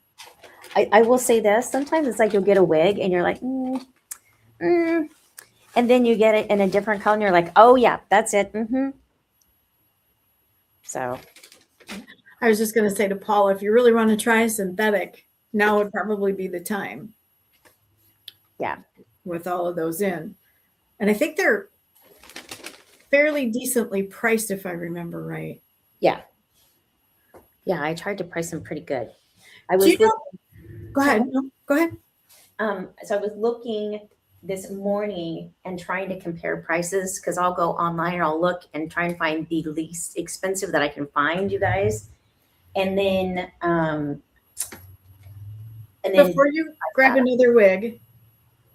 I will say this. Sometimes it's like you'll get a wig and you're like, and then you get it in a different color and you're like, oh yeah, that's it. So I was just going to say to Paul, if you really want to try synthetic, now would probably be the time. Yeah. With all of those in. And I think they're fairly decently priced, if I remember right. Yeah. Yeah, I tried to price them pretty good. Go ahead. No, go ahead. So I was looking this morning and trying to compare prices because I'll go online and I'll look and try and find the least expensive that I can find, you guys. And then before you grab another wig,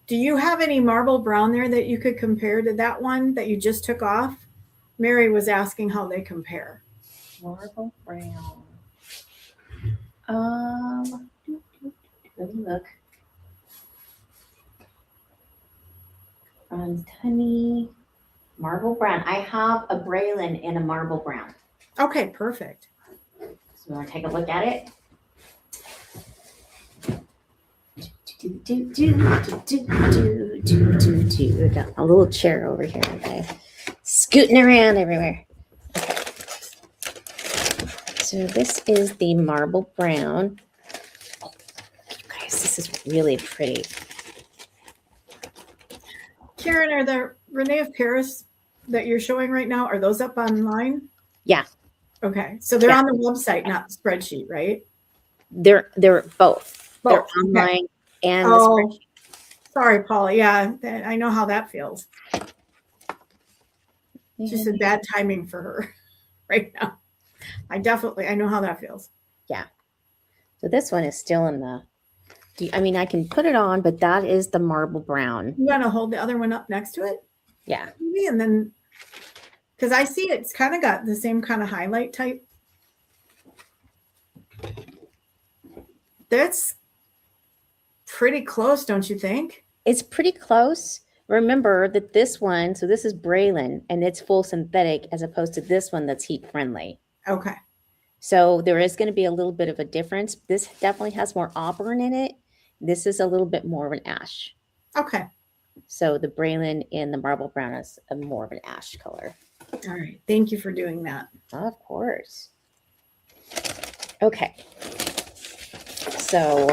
do you have any marble brown there that you could compare to that one that you just took off? Mary was asking how they compare. Marble brown. Let me look. Honey, marble brown. I have a Braylon in a marble brown. Okay, perfect. So you want to take a look at it? Got a little chair over here. Okay. Scooting around everywhere. Okay. So this is the marble brown. Oh, you guys, this is really pretty. Karen, are the Rene of Paris that you're showing right now, are those up online? Yeah. Okay. So they're on the website, not the spreadsheet, right? They're both. They're online and the spreadsheet. Sorry, Paula. Yeah, I know how that feels. It's just a bad timing for her right now. I know how that feels. Yeah. So this one is still in the, I mean, I can put it on, but that is the marble brown. You want to hold the other one up next to it? Yeah. Maybe, and then, because I see it's kind of got the same kind of highlight type. That's pretty close, don't you think? It's pretty close. Remember that this one, so this is Braylon, and it's full synthetic as opposed to this one that's heat friendly. Okay. So there is going to be a little bit of a difference. This definitely has more auburn in it. This is a little bit more of an ash. Okay. So the Braylon in the marble brown is a more of an ash color. All right. Thank you for doing that. Of course. Okay. So,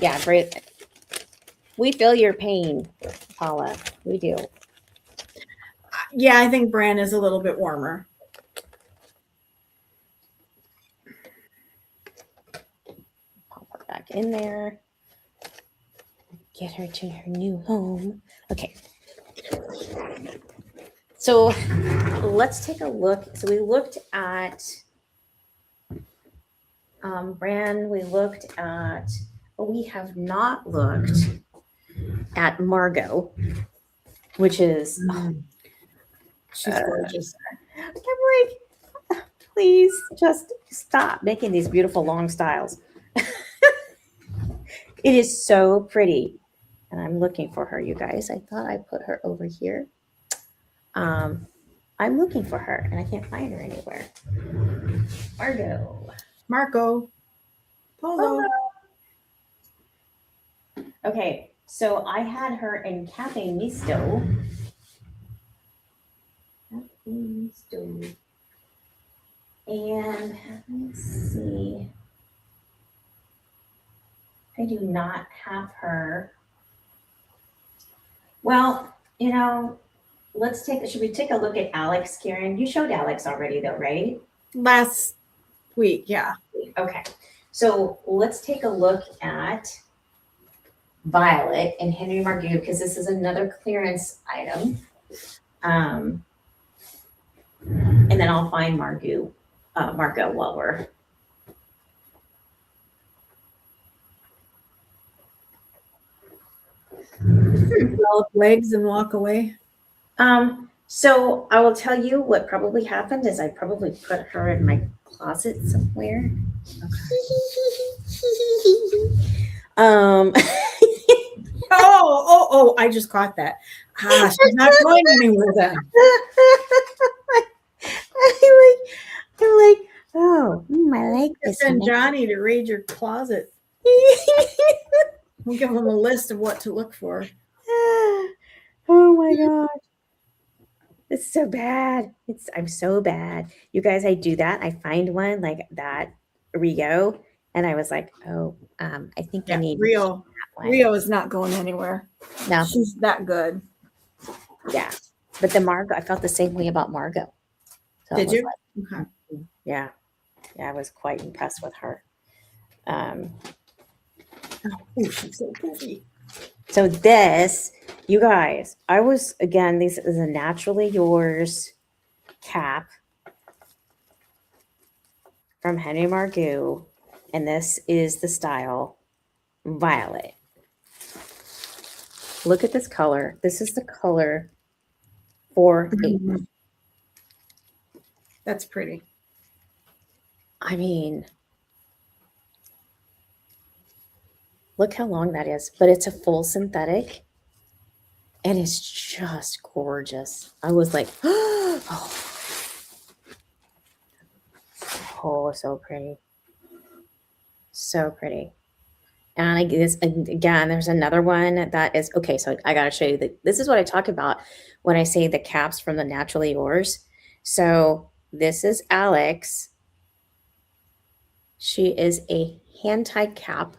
yeah, we feel your pain, Paula. We do. Yeah, I think Bran is a little bit warmer. Pop her back in there. Get her to her new home. Okay. So let's take a look. So we looked at Bran. We looked at, but we have not looked at Margu, which is She's gorgeous. I'm like, please just stop making these beautiful long styles. It is so pretty. And I'm looking for her, you guys. I thought I put her over here. Um, I'm looking for her and I can't find her anywhere. Margo. Marco. Polo. Okay, so I had her in Cafe Misto. Cafe Misto. And let's see. I do not have her. Well, should we take a look at Alex, Karen? You showed Alex already though, right? Last week, yeah. Okay. So let's take a look at Violet and Henry Margu because this is another clearance item. And then I'll find Margo while we're. Develop legs and walk away. So I will tell you what probably happened is I probably put her in my closet somewhere. Okay. Oh, I just caught that. She's not going anywhere then. I'm like, oh, I like this. Send Johnny to raid your closet. We'll give him a list of what to look for. Oh my gosh. It's so bad. I'm so bad. You guys, I do that. I find one like that Rio, and I was like, oh, I think I need Rio. Rio is not going anywhere. No, she's that good. Yeah, but the Margo, I felt the same way about Margo. So Did you? Like, okay. Yeah, I was quite impressed with her. Oh, she's so goofy. So this, you guys, this is a Naturally Yours cap from Henry Margu, and this is the style Violet. Look at this color. This is the color 4-8. That's pretty. I mean, look how long that is, but it's a full synthetic and it's just gorgeous. I was like, oh, so pretty. So pretty. And I guess, again, there's another one that is, okay, so I got to show you that this is what I talk about when I say the caps from the Naturally Yours. So this is Alex. She is a hand-tied cap.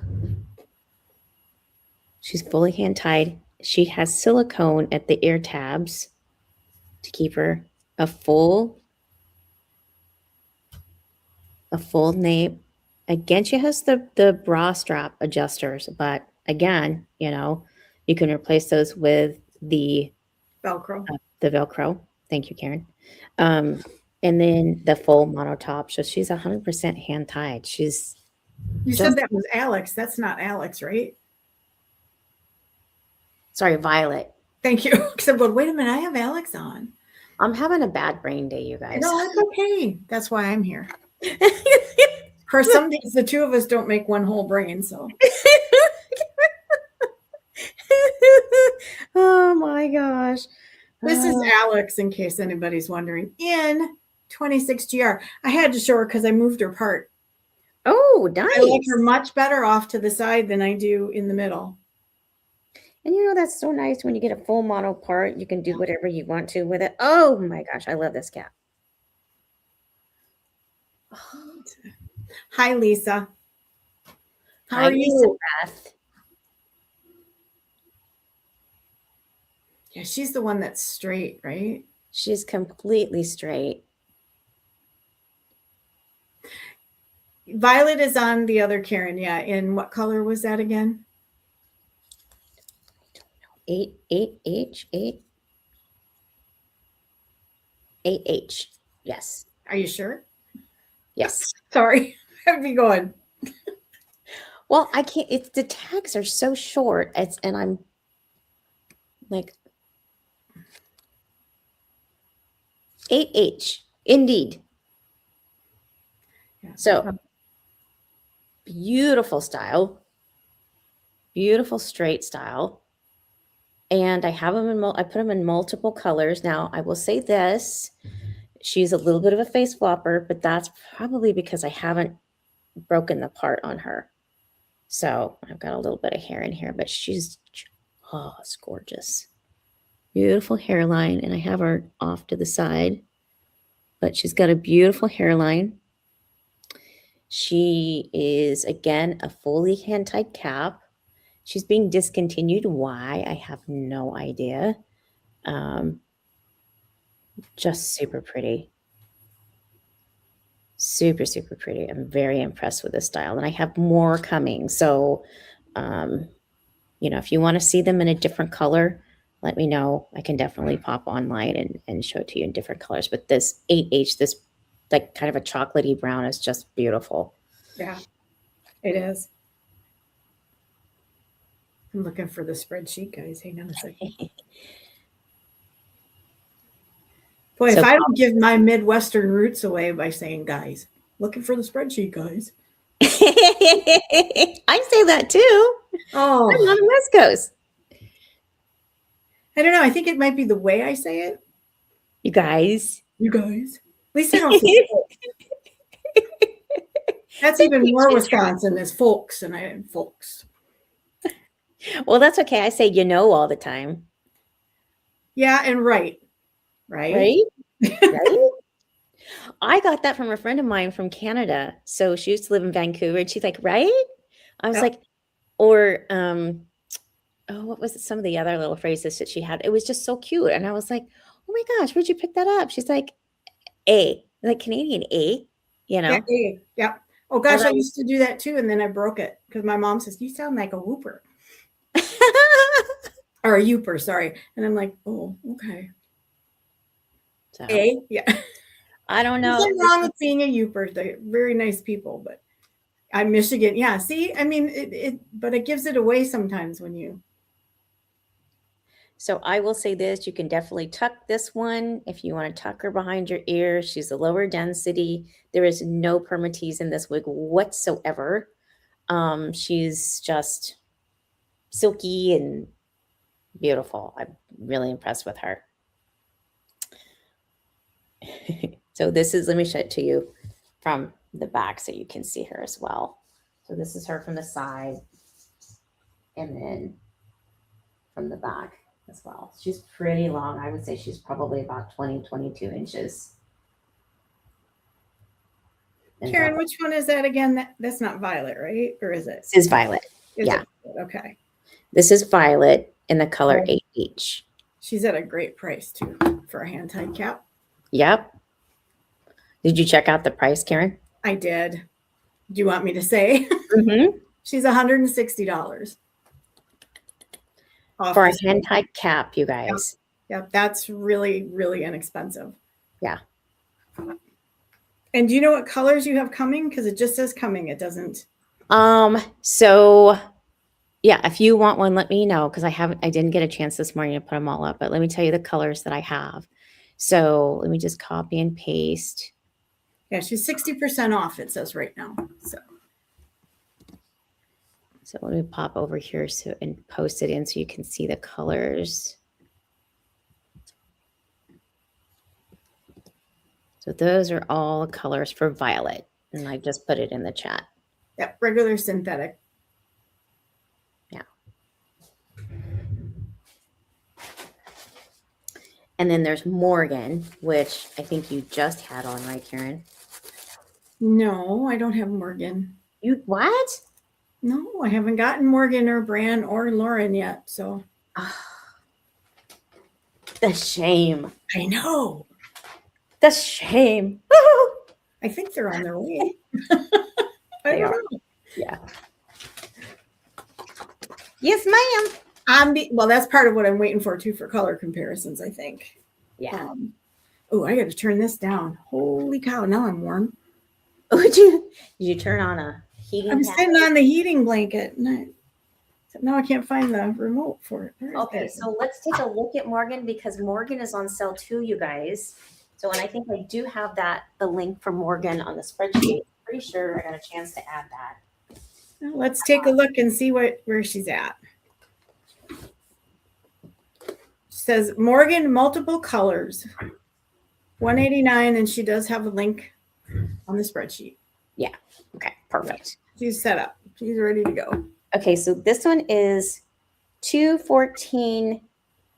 She's fully hand-tied. She has silicone at the ear tabs to keep her a full nape. Again, she has the bra strap adjusters, but again, you can replace those with the Velcro. Thank you, Karen. And then the full monotop. So she's 100% hand tied. You said that was Alex. That's not Alex, right? Sorry, Violet. Thank you. Except, but wait a minute, I have Alex on. I'm having a bad brain day, you guys. No, it's okay. That's why I'm here. For some days, the two of us don't make one whole brain, so. Oh my gosh. This is Alex, in case anybody's wondering, in 26GR. I had to show her because I moved her part. Oh, nice. I like her much better off to the side than I do in the middle. And that's so nice when you get a full mono part. You can do whatever you want to with it. Oh my gosh, I love this cap. Hi, Lisa. How are you? Beth. Yeah, she's the one that's straight, right? She's completely straight. Violet is on the other Karen. Yeah. In what color was that again? 8H. Yes. Are you sure? Yes. Sorry. I'd be going. Well, I can't. The tags are so short. And I'm like, 8H, indeed. Yeah. So beautiful style, beautiful straight style. And I have them in, I put them in multiple colors. Now, I will say this, she's a little bit of a face flopper, but that's probably because I haven't broken the part on her. So I've got a little bit of hair in here, but she's, oh, it's gorgeous. Beautiful hairline, and I have her off to the side, but she's got a beautiful hairline. She is, again, a fully hand-tied cap. She's being discontinued. Why? I have no idea. Just super pretty. Super, super pretty. I'm very impressed with this style, and I have more coming. So, if you want to see them in a different color, let me know. I can definitely pop online and show it to you in different colors. But this 8H, this like kind of a chocolatey brown is just beautiful. Yeah, it is. I'm looking for the spreadsheet, guys. Hang on a second. Boy, So if I don't give my Midwestern roots away by saying, guys, looking for the spreadsheet, guys. I say that too. Oh, I'm on the West Coast. I don't know. I think it might be the way I say it. You guys. You guys. At least I don't say folks. That's even more Wisconsin is folks, and I am folks. Well, that's okay. I say all the time. Yeah, and right. Right? I got that from a friend of mine from Canada. So she used to live in Vancouver, and she's like, right? I was like, or what was it? Some of the other little phrases that she had. It was just so cute. And I was like, oh my gosh, where'd you pick that up? She's like, A, like Canadian A, Yeah, A. Yeah. Oh gosh, I used to do that too, and then I broke it because my mom says, you sound like a whooper. Or a youper, sorry. And I'm like, oh, okay. So, A, yeah. I don't know. Nothing wrong with being a youper. They're very nice people, but I'm Michigan. Yeah, see, I mean, but it gives it away sometimes when you. So I will say this, you can definitely tuck this one if you want to tuck her behind your ear. She's a lower density. There is no permatease in this wig whatsoever. She's just silky and beautiful. I'm really impressed with her. So this is, let me show it to you from the back so you can see her as well. So this is her from the side and then from the back as well. She's pretty long. I would say she's probably about 20, 22 inches. Karen, which one is that again? That's not Violet, right? Or is it? This is Violet. Yeah. Okay. This is Violet in the color 8H. She's at a great price too for a hand-tied cap. Yep. Did you check out the price, Karen? I did. Do you want me to say? Mm-hmm. She's $160. For a hand-tied cap, you guys. Yep, that's really, really inexpensive. Yeah. And do you know what colors you have coming? Because it just says coming. It doesn't. So yeah, if you want one, let me know because I didn't get a chance this morning to put them all up, but let me tell you the colors that I have. So let me just copy and paste. Yeah, she's 60% off, it says right now. So let me pop over here and post it in so you can see the colors. So those are all colors for Violet. And I just put it in the chat. Yep, regular synthetic. Yeah. And then there's Morgan, which I think you just had on, right, Karen? No, I don't have Morgan. You what? No, I haven't gotten Morgan or Bran or Lauren yet. So the shame. I know. The shame. I think they're on their way. They are. Know. Yeah. Yes, ma'am. Well, that's part of what I'm waiting for too for color comparisons, I think. Yeah. Oh, I got to turn this down. Holy cow! Now I'm warm. Did you turn on a heating? I'm sitting on the heating blanket. Now I can't find the remote for it. Okay, so let's take a look at Morgan because Morgan is on sale too, you guys. So, and I think I do have the link for Morgan on the spreadsheet. Pretty sure I got a chance to add that. Well, let's take a look and see where she's at. She says Morgan multiple colors, 189, and she does have a link on the spreadsheet. Yeah. Okay. Perfect. She's set up. She's ready to go. Okay. So this one is 214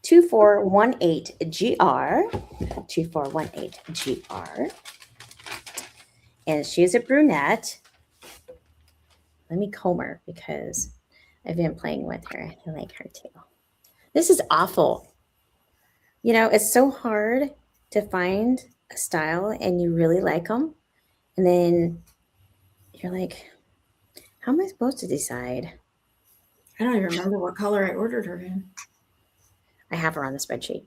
2418 GR. 2418 GR. And she's a brunette. Let me comb her because I've been playing with her. I like her too. This is awful. You know, it's so hard to find a style and you really like them. And then you're like, how am I supposed to decide? I don't even remember what color I ordered her in. I have her on the spreadsheet.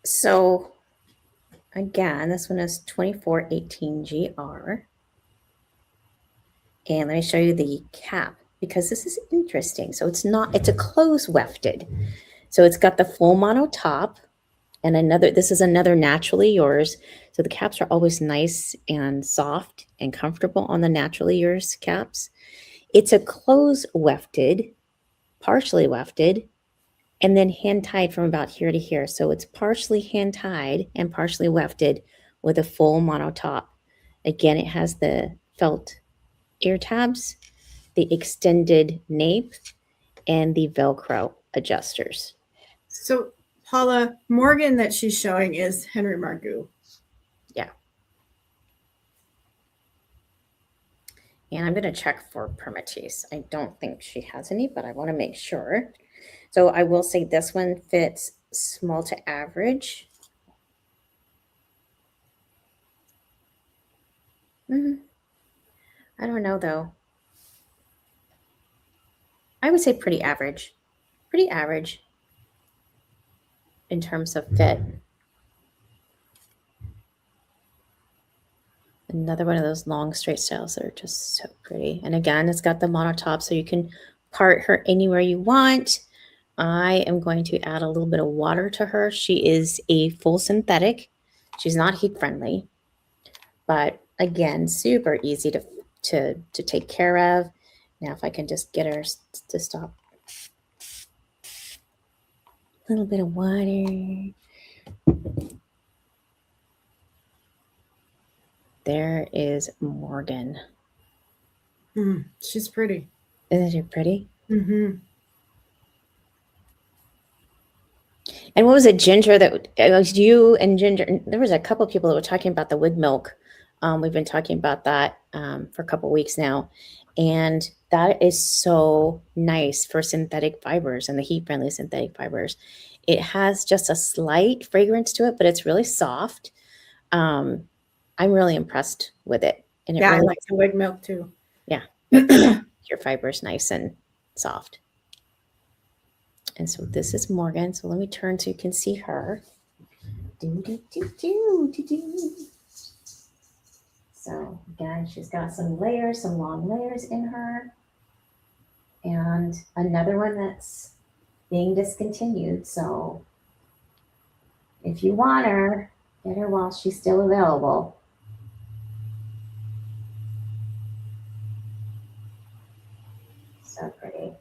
So again, this one is 2418 GR. And let me show you the cap because this is interesting. So it's a close wefted. So it's got the full mono top and this is another Naturally Yours. So the caps are always nice and soft and comfortable on the Naturally Yours caps. It's a close wefted, partially wefted, and then hand tied from about here to here. So it's partially hand tied and partially wefted with a full mono top. Again, it has the felt ear tabs, the extended nape, and the Velcro adjusters. So Paula, Morgan that she's showing is Henry Margu. Yeah. And I'm going to check for permatease. I don't think she has any, but I want to make sure. So I will say this one fits small to average. I don't know though. I would say pretty average. Pretty average in terms of fit. Another one of those long straight styles that are just so pretty. And again, it's got the mono top so you can part her anywhere you want. I am going to add a little bit of water to her. She is a full synthetic. She's not heat friendly, but again, super easy to take care of. Now, if I can just get her to stop. A little bit of water. There is Morgan. She's pretty. Isn't she pretty? Mm-hmm. And what was it, Ginger? That it was you and Ginger. There was a couple of people that were talking about the wig milk. We've been talking about that for a couple of weeks now, and that is so nice for synthetic fibers and the heat-friendly synthetic fibers. It has just a slight fragrance to it, but it's really soft. I'm really impressed with it. And I like the wig milk too. Yeah. Your fiber's nice and soft. And so this is Morgan. So let me turn so you can see her. So again, she's got some layers, some long layers in her. And another one that's being discontinued. So if you want her, get her while she's still available. So pretty.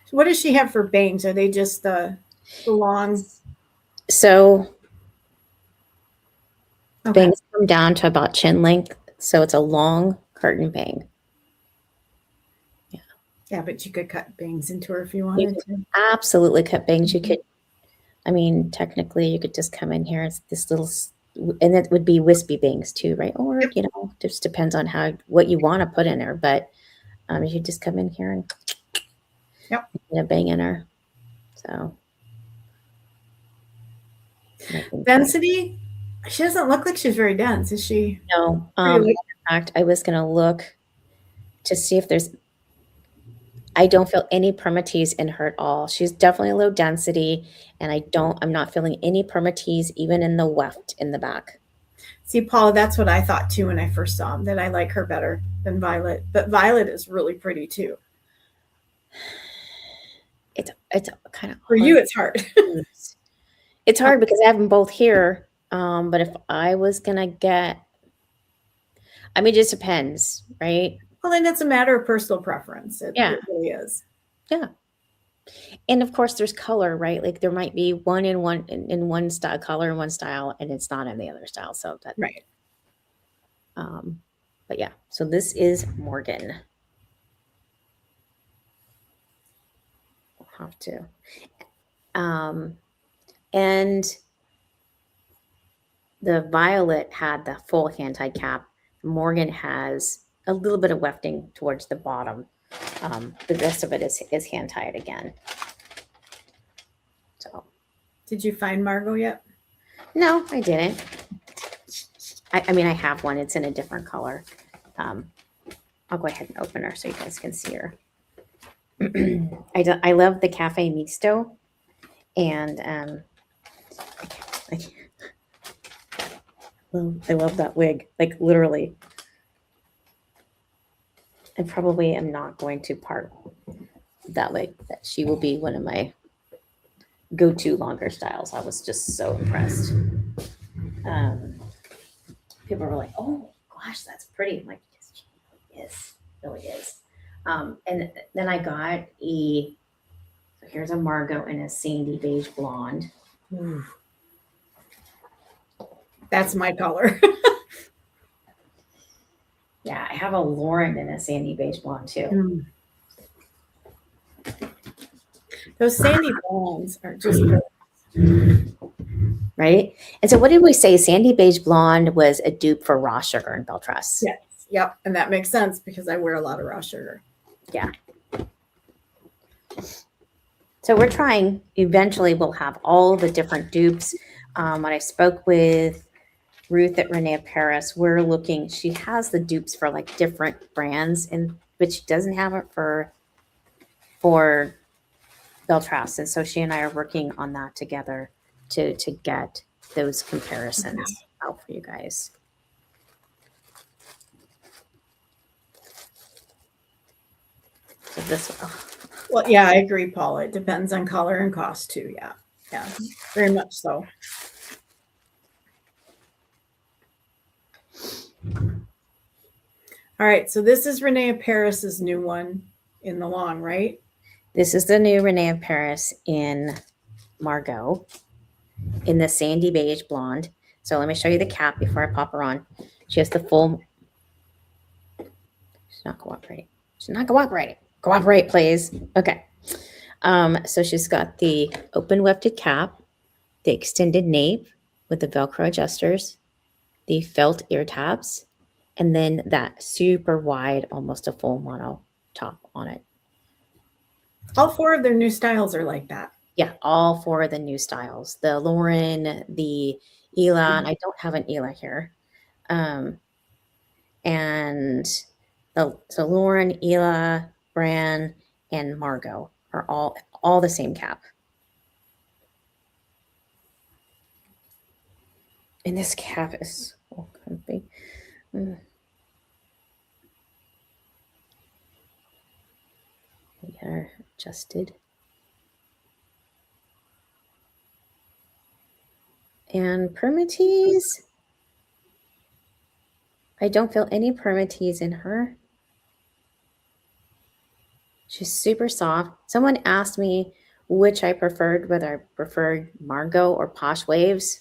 So what does she have for bangs? Are they just the long? So bangs come down to about chin length. So it's a long curtain bang. Yeah. Yeah, but you could cut bangs into her if you wanted to. Absolutely cut bangs. You could, I mean, technically you could just come in here. It's this little, and it would be wispy bangs too, right? Or, you know, just depends on what you want to put in her. But you should just come in here and get a bang in her. So. Density? She doesn't look like she's very dense, is she? No. In fact, I was going to look to see if there's, I don't feel any permatease in her at all. She's definitely low density, and I'm not feeling any permatease even in the weft in the back. See, Paula, that's what I thought too when I first saw him, that I like her better than Violet. But Violet is really pretty too. It's kind of For hard you, to it's hard. choose. It's hard because I have them both here. But if I was gonna get, I mean, it just depends, right? Well, then it's a matter of personal preference. Yeah, It really is. yeah. And of course, there's color, right? Like there might be one in one style color in one style, and it's not in the other style. So that, Right. um, but yeah. So this is Morgan. I'll have to, um, and the violet had the full hand tied cap. Morgan has a little bit of wefting towards the bottom. The rest of it is hand tied again. So Did you find Margot yet? no, I didn't. I mean, I have one. It's in a different color. I'll go ahead and open her so you guys can see her. I love the Cafe Misto, and I, I love that wig. Like literally, I probably am not going to part that wig. That she will be one of my go-to longer styles. I was just so impressed. People were like, "Oh gosh, that's pretty." I'm like, yes, it is, it really is. And then I got a. So here's a Margot and a sandy beige blonde. That's my color. Yeah, I have a Lauren and a sandy beige blonde too. Those sandy blondes are just Right? And so what did we say? Sandy beige blonde was a dupe for raw sugar and Beltress. yes. Yep. And that makes sense because I wear a lot of raw sugar. Yeah. So we're trying. Eventually, we'll have all the different dupes. When I spoke with Ruth at Rene of Paris, we're looking. She has the dupes for like different brands, but she doesn't have it for Beltress. And so she and I are working on that together to get those comparisons out for you guys. So this. Oh. Well, yeah, I agree, Paula. It depends on color and cost too. Yeah. Yeah. Very much so. All right. So this is Rene of Paris's new one in the long, right? This is the new Rene of Paris in Margot in the sandy beige blonde. So let me show you the cap before I pop her on. She has the full. She's not cooperating. She's not cooperating. Cooperate, please. Okay. So she's got the open wefted cap, the extended nape with the Velcro adjusters, the felt ear tabs, and then that super wide, almost a full mono top on it. All four of their new styles are like that. Yeah, all four of the new styles. The Lauren, the Ela, and I don't have an Ela here. And so Lauren, Ela, Bran, and Margot are all the same cap. And this cap is so comfy. We are adjusted. And permatease. I don't feel any permatease in her. She's super soft. Someone asked me which I preferred, whether I preferred Margot or Posh Waves.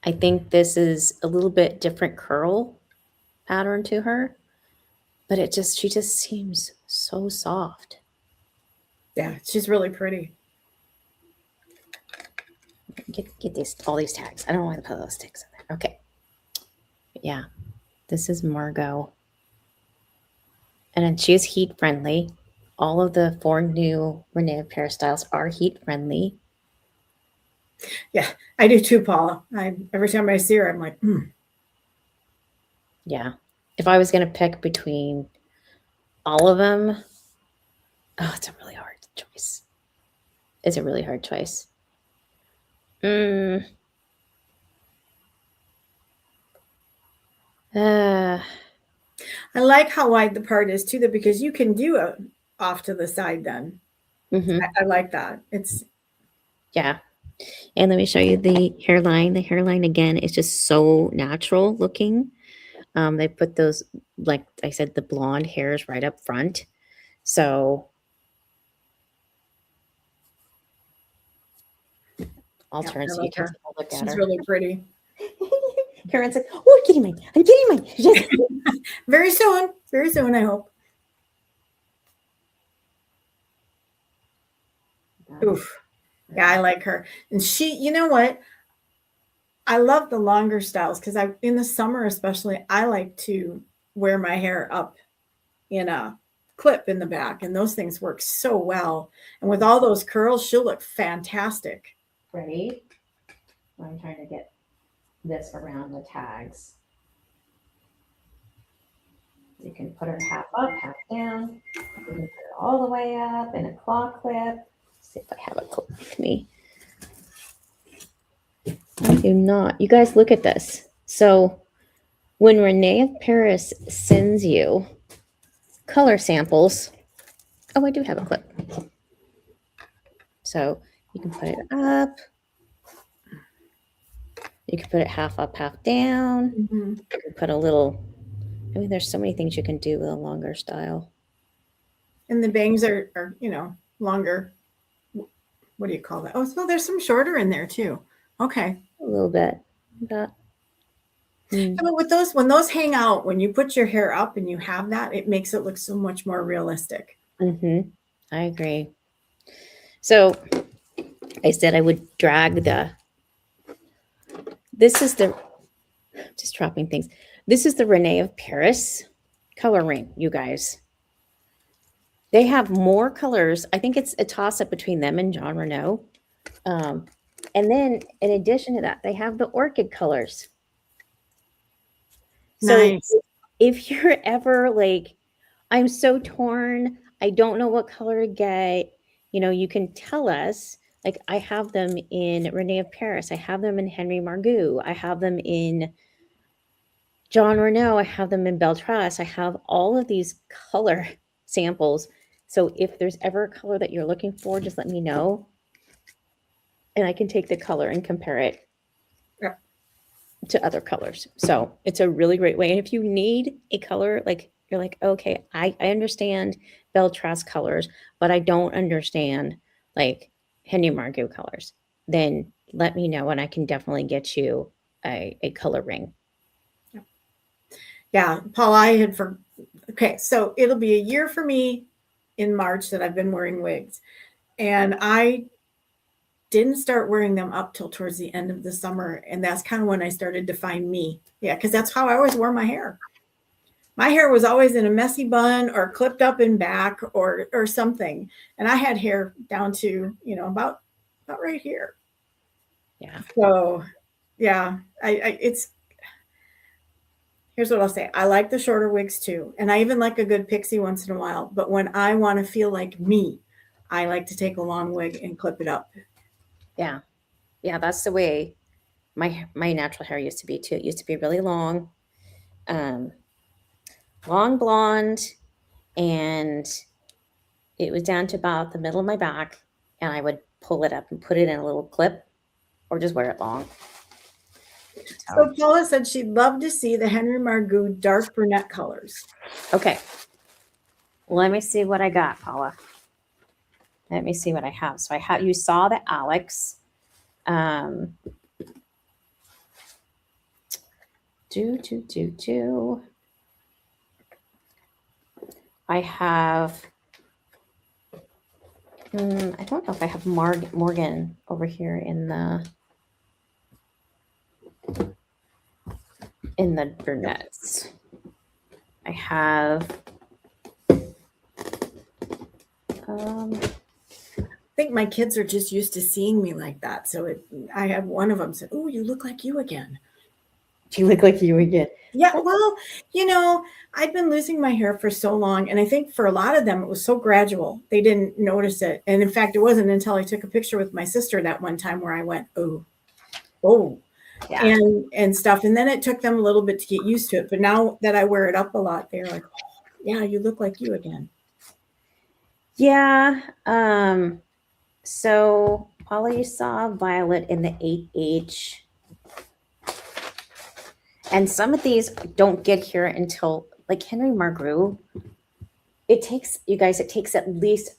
I think this is a little bit different curl pattern to her, but she just seems so soft. Yeah, she's really pretty. Get all these tags. I don't want to put those tags in there. Okay. Yeah, this is Margot. And then she is heat friendly. All of the 4 new Rene of Paris styles are heat friendly. Yeah, I do too, Paula. Every time I see her, I'm like, Yeah. If I was going to pick between all of them, oh, it's a really hard choice. It's a really hard choice. I like how wide the part is too, that because you can do it off to the side then. Mm-hmm. I like that. It's Yeah. And let me show you the hairline. The hairline again is just so natural looking. They put those, like I said, the blonde hairs right up front. So I'll yeah, turn I so you like can her. take a look at She's her. really pretty. Karen's like, oh, I'm getting mine. I'm getting mine. Just Very soon. Very soon, I hope. Oof. Yeah, I like her. And she, you know what? I love the longer styles because I, in the summer especially, I like to wear my hair up in a clip in the back, and those things work so well. And with all those curls, she'll look fantastic. Ready? I'm trying to get this around the tags. You can put her half up, half down. You can put it all the way up in a claw clip. Let's see if I have a clip with me. I do not. You guys look at this. So when Rene of Paris sends you color samples, oh, I do have a clip. So you can put it up. You can put it half up, half down. Mm-hmm. You can put a little, I mean, there's so many things you can do with a longer style. And the bangs are, longer. What do you call that? Oh, so there's some shorter in there too. Okay. A little bit. That. But with those, when those hang out, when you put your hair up and you have that, it makes it look so much more realistic. Mm-hmm. I agree. So I said I would drag this is the, just dropping things. This is the Rene of Paris color ring, you guys. They have more colors. I think it's a toss up between them and John Renault. And then in addition to that, they have the orchid colors. So Nice. if you're ever like, I'm so torn, I don't know what color to get, you can tell us. Like I have them in Rene of Paris. I have them in Henry Margu. I have them in John Renault. I have them in Beltras. I have all of these color samples. So if there's ever a color that you're looking for, just let me know. And I can take the color and compare it to other colors. So it's a really great way. And if you need a color, like you're like, okay, I understand Beltras colors, but I don't understand like Henry Margu colors, then let me know and I can definitely get you a color ring. Yeah, Paul, okay, so it'll be a year for me in March that I've been wearing wigs. And I didn't start wearing them up till towards the end of the summer. And that's kind of when I started to find me. Yeah, because that's how I always wore my hair. My hair was always in a messy bun or clipped up in back or something. And I had hair down to, about right here. Yeah. So yeah, it's, here's what I'll say. I like the shorter wigs too. And I even like a good pixie once in a while. But when I want to feel like me, I like to take a long wig and clip it up. Yeah. Yeah, that's the way my natural hair used to be too. It used to be really long, long blonde, and it was down to about the middle of my back, and I would pull it up and put it in a little clip or just wear it long. So Paula said she'd love to see the Henry Margu dark brunette colors. Okay. Let me see what I got, Paula. Let me see what I have. So you saw the Alex. I have, I don't know if I have Morgan over here in the brunettes. I have, I think my kids are just used to seeing me like that. So I have one of them said, "Oh, you look like you again." You look like you again. Yeah, well, I've been losing my hair for so long. And I think for a lot of them, it was so gradual. They didn't notice it. And in fact, it wasn't until I took a picture with my sister that one time where I went, oh, Yeah. and stuff. And then it took them a little bit to get used to it. But now that I wear it up a lot, they're like, oh, yeah, you look like you again. Yeah. So Paula, you saw Violet in the 8H. And some of these don't get here until like Henry Margu. It takes you guys, it takes at least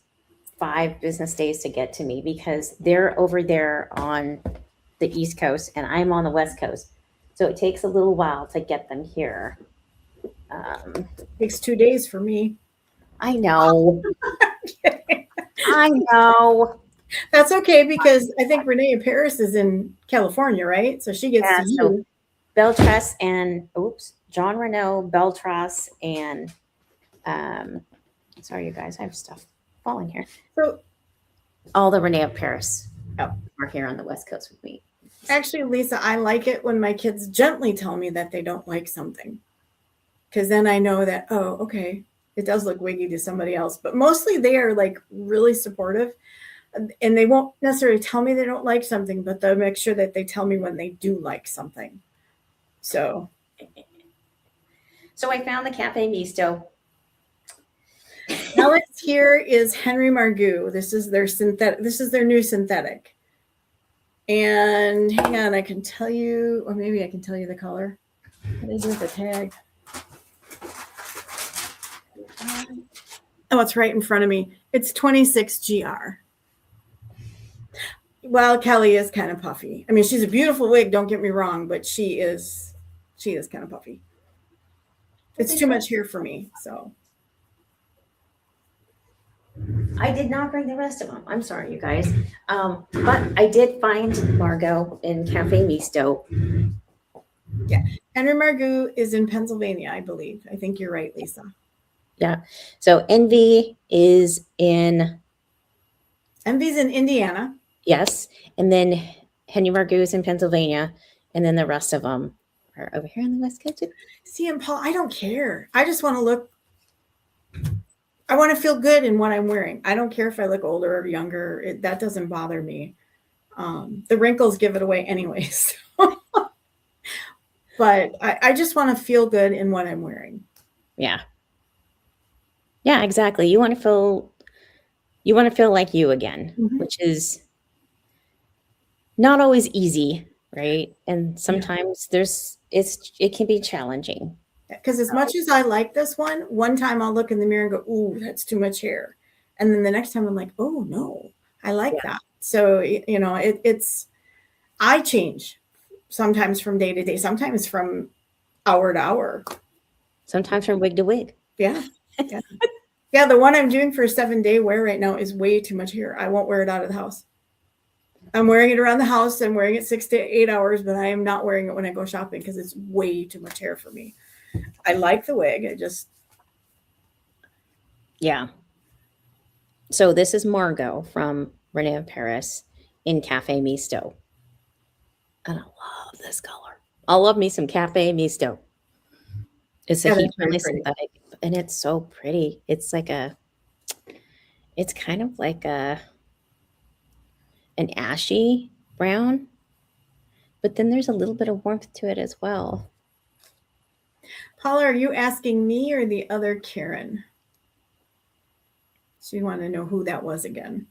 5 business days to get to me because they're over there on the East Coast and I'm on the West Coast. So it takes a little while to get them here. Takes 2 days for me. I know. I know. That's okay because I think Rene of Paris is in California, right? So she gets Yeah, to you. so Beltras and John Renault, Beltras, and sorry you guys, I have stuff falling here. So All the Rene of Paris Oh. are here on the West Coast with me. actually, Lisa, I like it when my kids gently tell me that they don't like something. Because then I know that, oh, okay, it does look wiggy to somebody else. But mostly they are like really supportive. And they won't necessarily tell me they don't like something, but they'll make sure that they tell me when they do like something. So I found the Cafe Misto. Alex here is Henry Margu. This is their synthetic. This is their new synthetic. And hang on, I can tell you, or maybe I can tell you the color. What is it? The tag. Oh, it's right in front of me. It's 26GR. Well, Kelly is kind of puffy. I mean, she's a beautiful wig, don't get me wrong, but she is kind of puffy. It's too much hair for me, so. I did not bring the rest of them. I'm sorry, you guys. But I did find Margot in Cafe Misto. Yeah. Henry Margu is in Pennsylvania, I believe. I think you're right, Lisa. Yeah. So Envy is in. Envy's in Indiana. Yes. And then Henry Margu is in Pennsylvania. And then the rest of them are over here on the West Coast. See, and Paul, I don't care. I just want to look. I want to feel good in what I'm wearing. I don't care if I look older or younger. That doesn't bother me. The wrinkles give it away anyways. But I just want to feel good in what I'm wearing. Yeah. Yeah, exactly. You want to feel like you again, which is not always easy, right? And sometimes it can be challenging. Because as much as I like this one time I'll look in the mirror and go, ooh, that's too much hair. And then the next time I'm like, oh no, I like that. So, you know, I change sometimes from day to day, sometimes from hour to hour. Sometimes from wig to wig. Yeah. Yeah. Yeah, the one I'm doing for a 7-day wear right now is way too much hair. I won't wear it out of the house. I'm wearing it around the house. I'm wearing it 6 to 8 hours, but I am not wearing it when I go shopping because it's way too much hair for me. I like the wig. Yeah. So this is Margot from Rene of Paris in Cafe Misto. And I love this color. I love me some Cafe Misto. It's a heat friendly synthetic, and it's so pretty. It's kind of like an ashy brown, but then there's a little bit of warmth to it as well. Paula, are you asking me or the other Karen? So you want to know who that was again?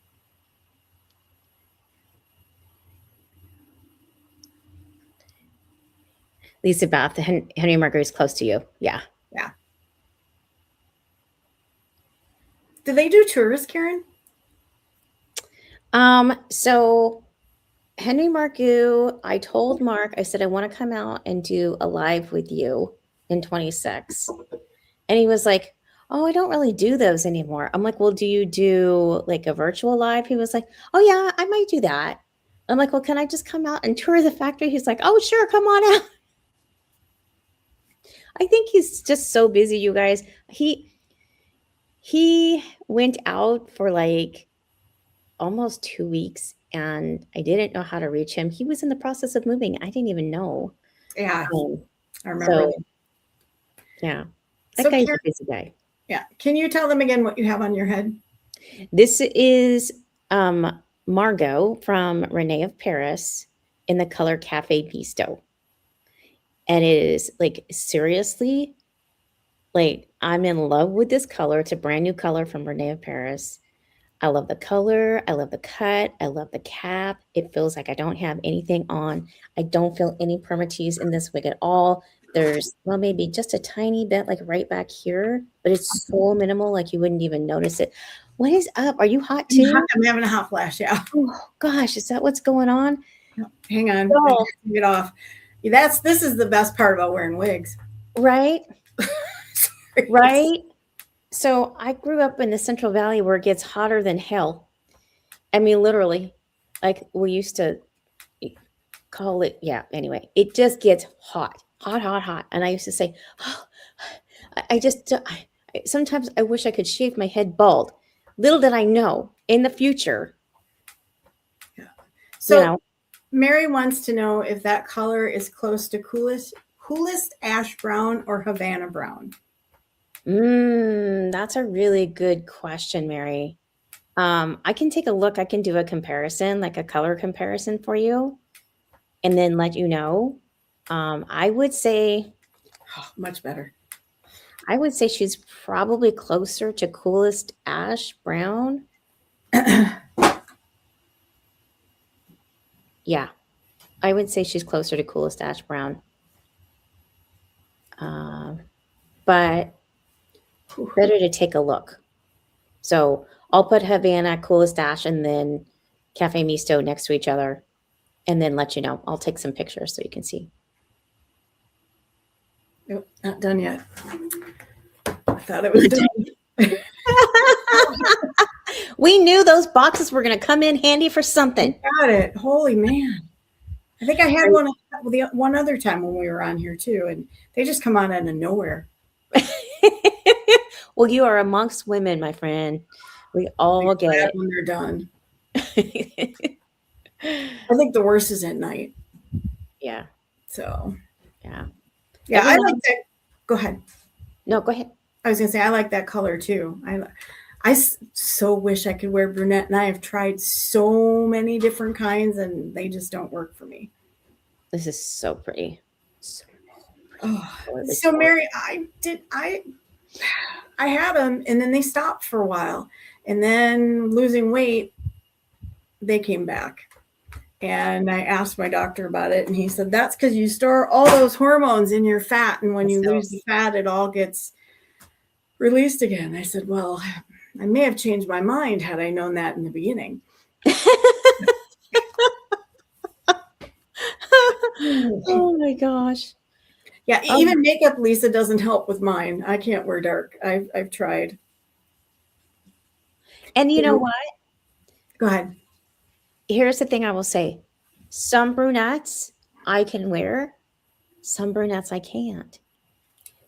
Lisa Beth, Henry Margu is close to you. Yeah. Yeah. Do they do tours, Karen? So Henry Margu, I told Mark, I said, I want to come out and do a live with you in 26. And he was like, oh, I don't really do those anymore. I'm like, well, do you do like a virtual live? He was like, oh yeah, I might do that. I'm like, well, can I just come out and tour the factory? He's like, oh, sure. Come on out. I think he's just so busy, you guys. He went out for like almost 2 weeks and I didn't know how to reach him. He was in the process of moving. I didn't even know. Yeah. I remember. So, yeah. That guy's a busy guy. Yeah. Can you tell them again what you have on your head? This is Margot from Rene of Paris in the color Cafe Pisto. And it is like seriously, like I'm in love with this color. It's a brand new color from Rene of Paris. I love the color. I love the cut. I love the cap. It feels like I don't have anything on. I don't feel any permatease in this wig at all. There's, well, maybe just a tiny bit like right back here, but it's so minimal, like you wouldn't even notice it. What is up? Are you hot too? I'm having a hot flash. Yeah. Oh gosh, is that what's going on? Hang on. Oh, Get off. This is the best part about wearing wigs. right, right. So I grew up in the Central Valley where it gets hotter than hell. I mean, literally, like we used to call it, yeah, anyway, it just gets hot, hot, hot, hot. And I used to say, oh, I just, sometimes I wish I could shave my head bald. Little did I know in the future, So you know, Mary wants to know if that color is close to coolest ash brown or Havana brown. That's a really good question, Mary. I can take a look. I can do a comparison, like a color comparison for you, and then let you know. I would say, Oh, much better. I would say she's probably closer to coolest ash brown. Yeah, I would say she's closer to coolest ash brown. But better to take a look. So I'll put Havana, coolest ash, and then Cafe Misto next to each other, and then let you know. I'll take some pictures so you can see. Nope, not done yet. I thought it was done. We knew those boxes were going to come in handy for something. Got it. Holy man. I think I had one other time when we were on here too, and they just come out of nowhere. Well, you are amongst women, my friend. We all get it. When they're done. I think the worst is at night. Yeah. So, Yeah. yeah, I like that. Go ahead. No, go ahead. I was gonna say I like that color too. I so wish I could wear brunette, and I have tried so many different kinds, and they just don't work for me. This is so pretty. So pretty. Oh, so Mary, I had them, and then they stopped for a while, and then losing weight, they came back. And I asked my doctor about it, and he said that's because you store all those hormones in your fat, and when you lose the fat, it all gets released again. I said, well, I may have changed my mind had I known that in the beginning. Oh my gosh. Yeah, even makeup, Lisa, doesn't help with mine. I can't wear dark. I've tried. And you know what? Go ahead. Here's the thing I will say. Some brunettes I can wear, some brunettes I can't.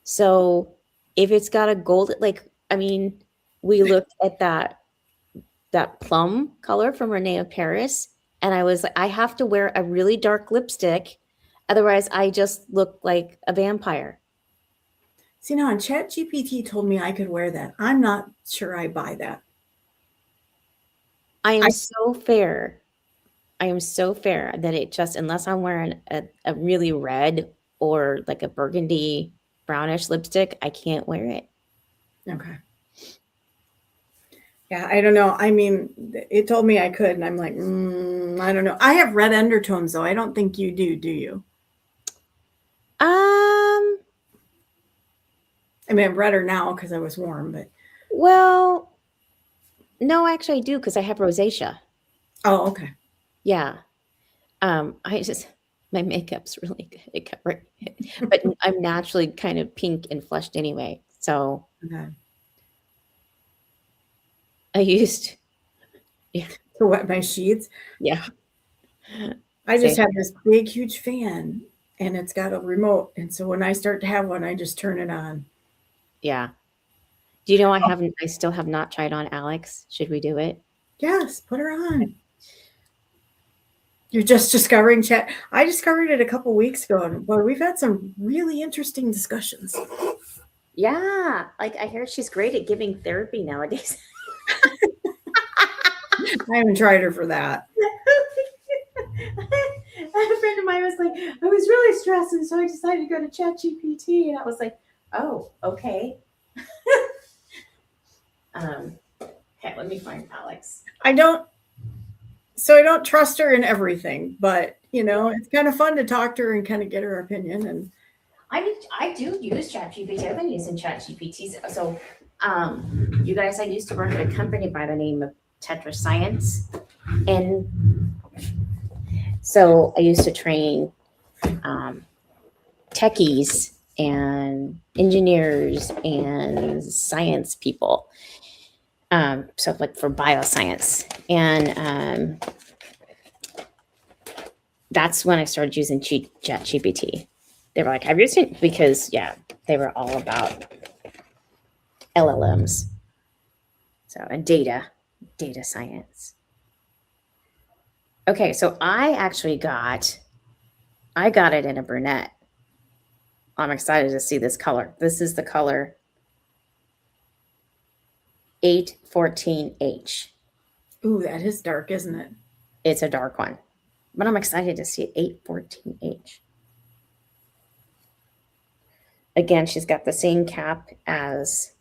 So if it's got a gold, like, I mean, we looked at that plum color from Rene of Paris, and I was like, I have to wear a really dark lipstick, otherwise I just look like a vampire. See, now, and ChatGPT told me I could wear that. I'm not sure I buy that. I am so fair. I am so fair that it just, unless I'm wearing a really red or like a burgundy brownish lipstick, I can't wear it. Okay. Yeah, I don't know. I mean, it told me I could, and I'm like, I don't know. I have red undertones, though. I don't think you do you? I mean, I'm redder now because I was warm, but. Well, no, actually I do because I have rosacea. Oh, okay. Yeah. My makeup's really good at covering it, but I'm naturally kind of pink and flushed anyway. So Okay. I used to wet my sheets. Yeah. I just have this big, huge fan, and it's got a remote. And so when I start to have one, I just turn it on. Yeah. Do you know I still have not tried on Alex? Should we do it? Yes, put her on. You're just discovering chat. I discovered it a couple weeks ago, and boy, we've had some really interesting discussions. Yeah, like I hear she's great at giving therapy nowadays. I haven't tried her for that. a friend of mine was like, I was really stressed, and so I decided to go to ChatGPT, and I was like, oh, okay. Okay, let me find Alex. I don't trust her in everything, but it's kind of fun to talk to her and kind of get her opinion. And I do use ChatGPT. I've been using ChatGPT. So, you guys, I used to work at a company by the name of Tetra Science, and so I used to train techies and engineers and science people. So like for bioscience, and that's when I started using ChatGPT. They were like, "Have you seen?" Because they were all about LLMs, so and data science. Okay, so I got it in a brunette. I'm excited to see this color. This is the color 814H. ooh, that is dark, isn't it? It's a dark one, but I'm excited to see 814H. Again, she's got the same cap as.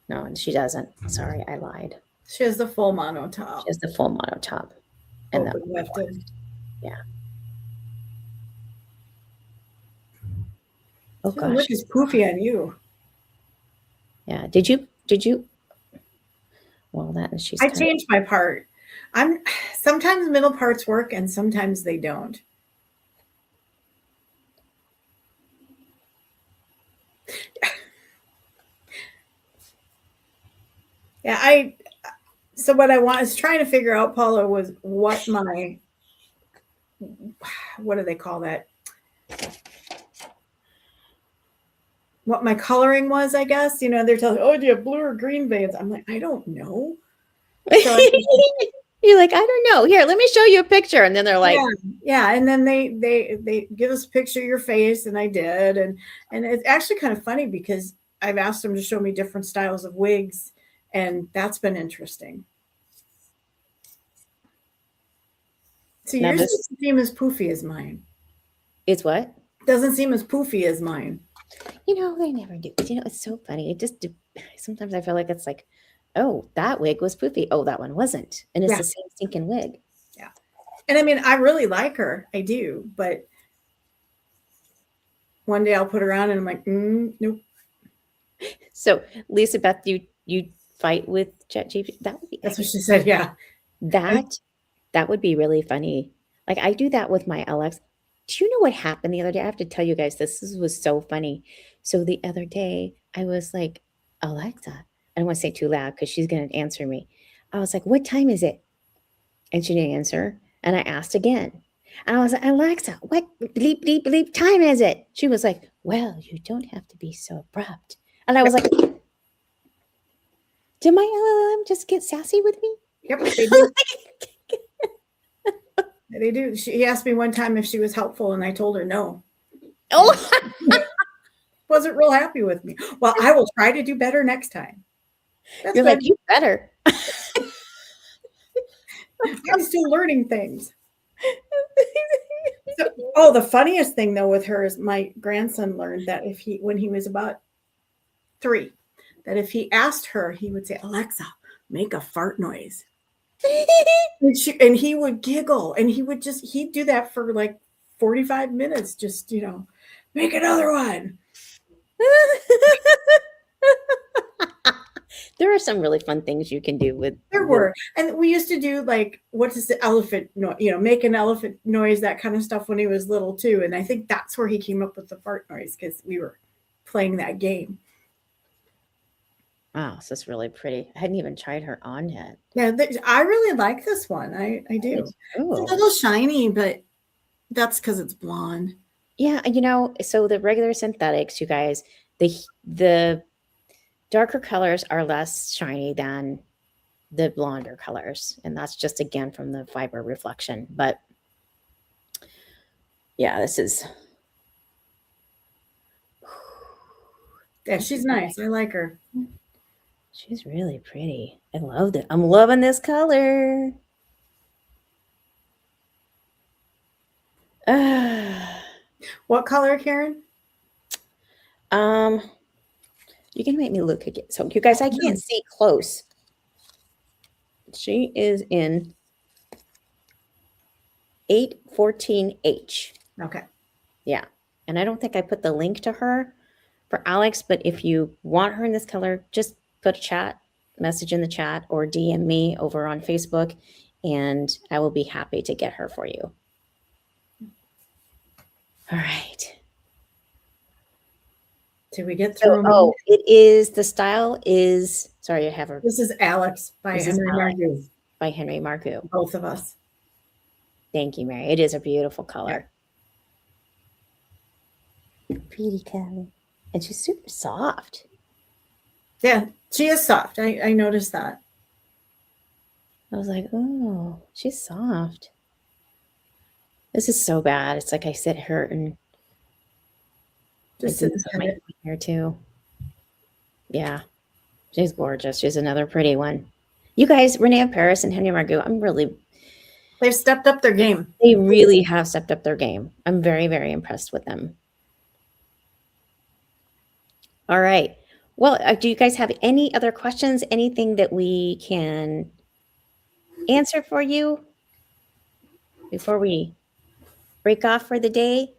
No, she doesn't. Sorry, I lied. She has the full mono top. She has the full mono top. And open lifted. Yeah. Oh Ooh, gosh. look, it's poofy on you. Yeah. Did you? Well, that and she's. I changed my part. Sometimes middle parts work and sometimes they don't. Yeah, so what I was trying to figure out, Paula, was what do they call that? What my coloring was, I guess. They're telling, oh, do you have blue or green veins? I'm like, I don't know. So you're like, I don't know. Here, let me show you a picture. And then they're like, yeah. And then they give us a picture of your face, and I did. And it's actually kind of funny because I've asked them to show me different styles of wigs, and that's been interesting. So yours doesn't seem as poofy as mine. It's what? Doesn't seem as poofy as mine. They never do. It's so funny. It just sometimes I feel like it's like, oh, that wig was poofy. Oh, that one wasn't. And it's the same stinking wig. Yeah. And I mean, I really like her. I do. But one day I'll put her on and I'm like, nope. So, Lisa Beth, you fight with ChatGPT? That would be. That's what she said. Yeah. That would be really funny. Like I do that with my Alexa. Do you know what happened the other day? I have to tell you guys this was so funny. So the other day I was like, Alexa, I don't want to say too loud because she's going to answer me. I was like, what time is it? And she didn't answer. And I asked again. And I was like, Alexa, what bleep, bleep, bleep time is it? She was like, well, you don't have to be so abrupt. And I was like, did my LLM just get sassy with me? Yep, they do. They do. He asked me one time if she was helpful, and I told her no. Oh, wasn't real happy with me. Well, I will try to do better next time. You're like, you better. I'm still learning things. So, the funniest thing though with her is my grandson learned that when he was about 3, that if he asked her, he would say, Alexa, make a fart noise. And he would giggle, and he'd do that for like 45 minutes, just, make another one. There are some really fun things you can do with. There were, and we used to do like, what is the elephant noise? Make an elephant noise, that kind of stuff when he was little too. And I think that's where he came up with the fart noise because we were playing that game. Wow, this is really pretty. I hadn't even tried her on yet. Yeah, I really like this one. I do. It's a little shiny, but that's because it's blonde. Yeah, so the regular synthetics, you guys, the darker colors are less shiny than the blonder colors, and that's just again from the fiber reflection. But yeah, this is. Yeah, she's nice. I like her. She's really pretty. I loved it. I'm loving this color. What color, Karen? Um, you can make me look again. So you guys, I can't see close. She is in 814H. Okay. Yeah. And I don't think I put the link to her for Alex, but if you want her in this color, just put a chat message in the chat or DM me over on Facebook, and I will be happy to get her for you. All right. Did we get through? Oh, it is, the style is, sorry, I have her. This is Alex by Henry Margu. By Henry Margu. Both of us. Thank you, Mary. It is a beautiful color. Yeah. Pretty color. And she's super soft. Yeah, she is soft. I noticed that. I was like, oh, she's soft. This is so bad. It's like I sit here and just my hair too. Yeah, she's gorgeous. She's another pretty one. You guys, Rene of Paris and Henry Margu, they've stepped up their game. They really have stepped up their game. I'm very, very impressed with them. All right. Well, do you guys have any other questions? Anything that we can answer for you before we break off for the day?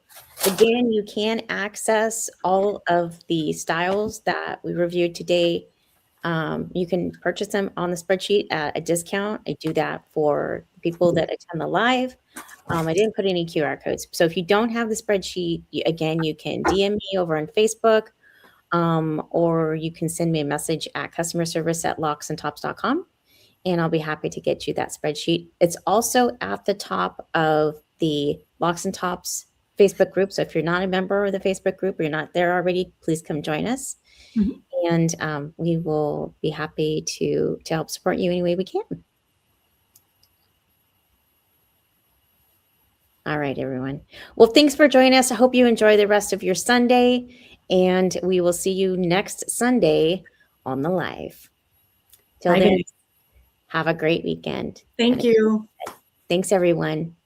Again, you can access all of the styles that we reviewed today. You can purchase them on the spreadsheet at a discount. I do that for people that attend the live. I didn't put any QR codes. So if you don't have the spreadsheet, again, you can DM me over on Facebook, or you can send me a message at customerservice@locksandtops.com, and I'll be happy to get you that spreadsheet. It's also at the top of the Locks and Tops Facebook group. So if you're not a member of the Facebook group or you're not there already, please come join us. And we will be happy to help support you any way we can. All right, everyone. Well, thanks for joining us. I hope you enjoy the rest of your Sunday, and we will see you next Sunday on the live. Till then, have a great weekend. Thank you. Thanks, everyone.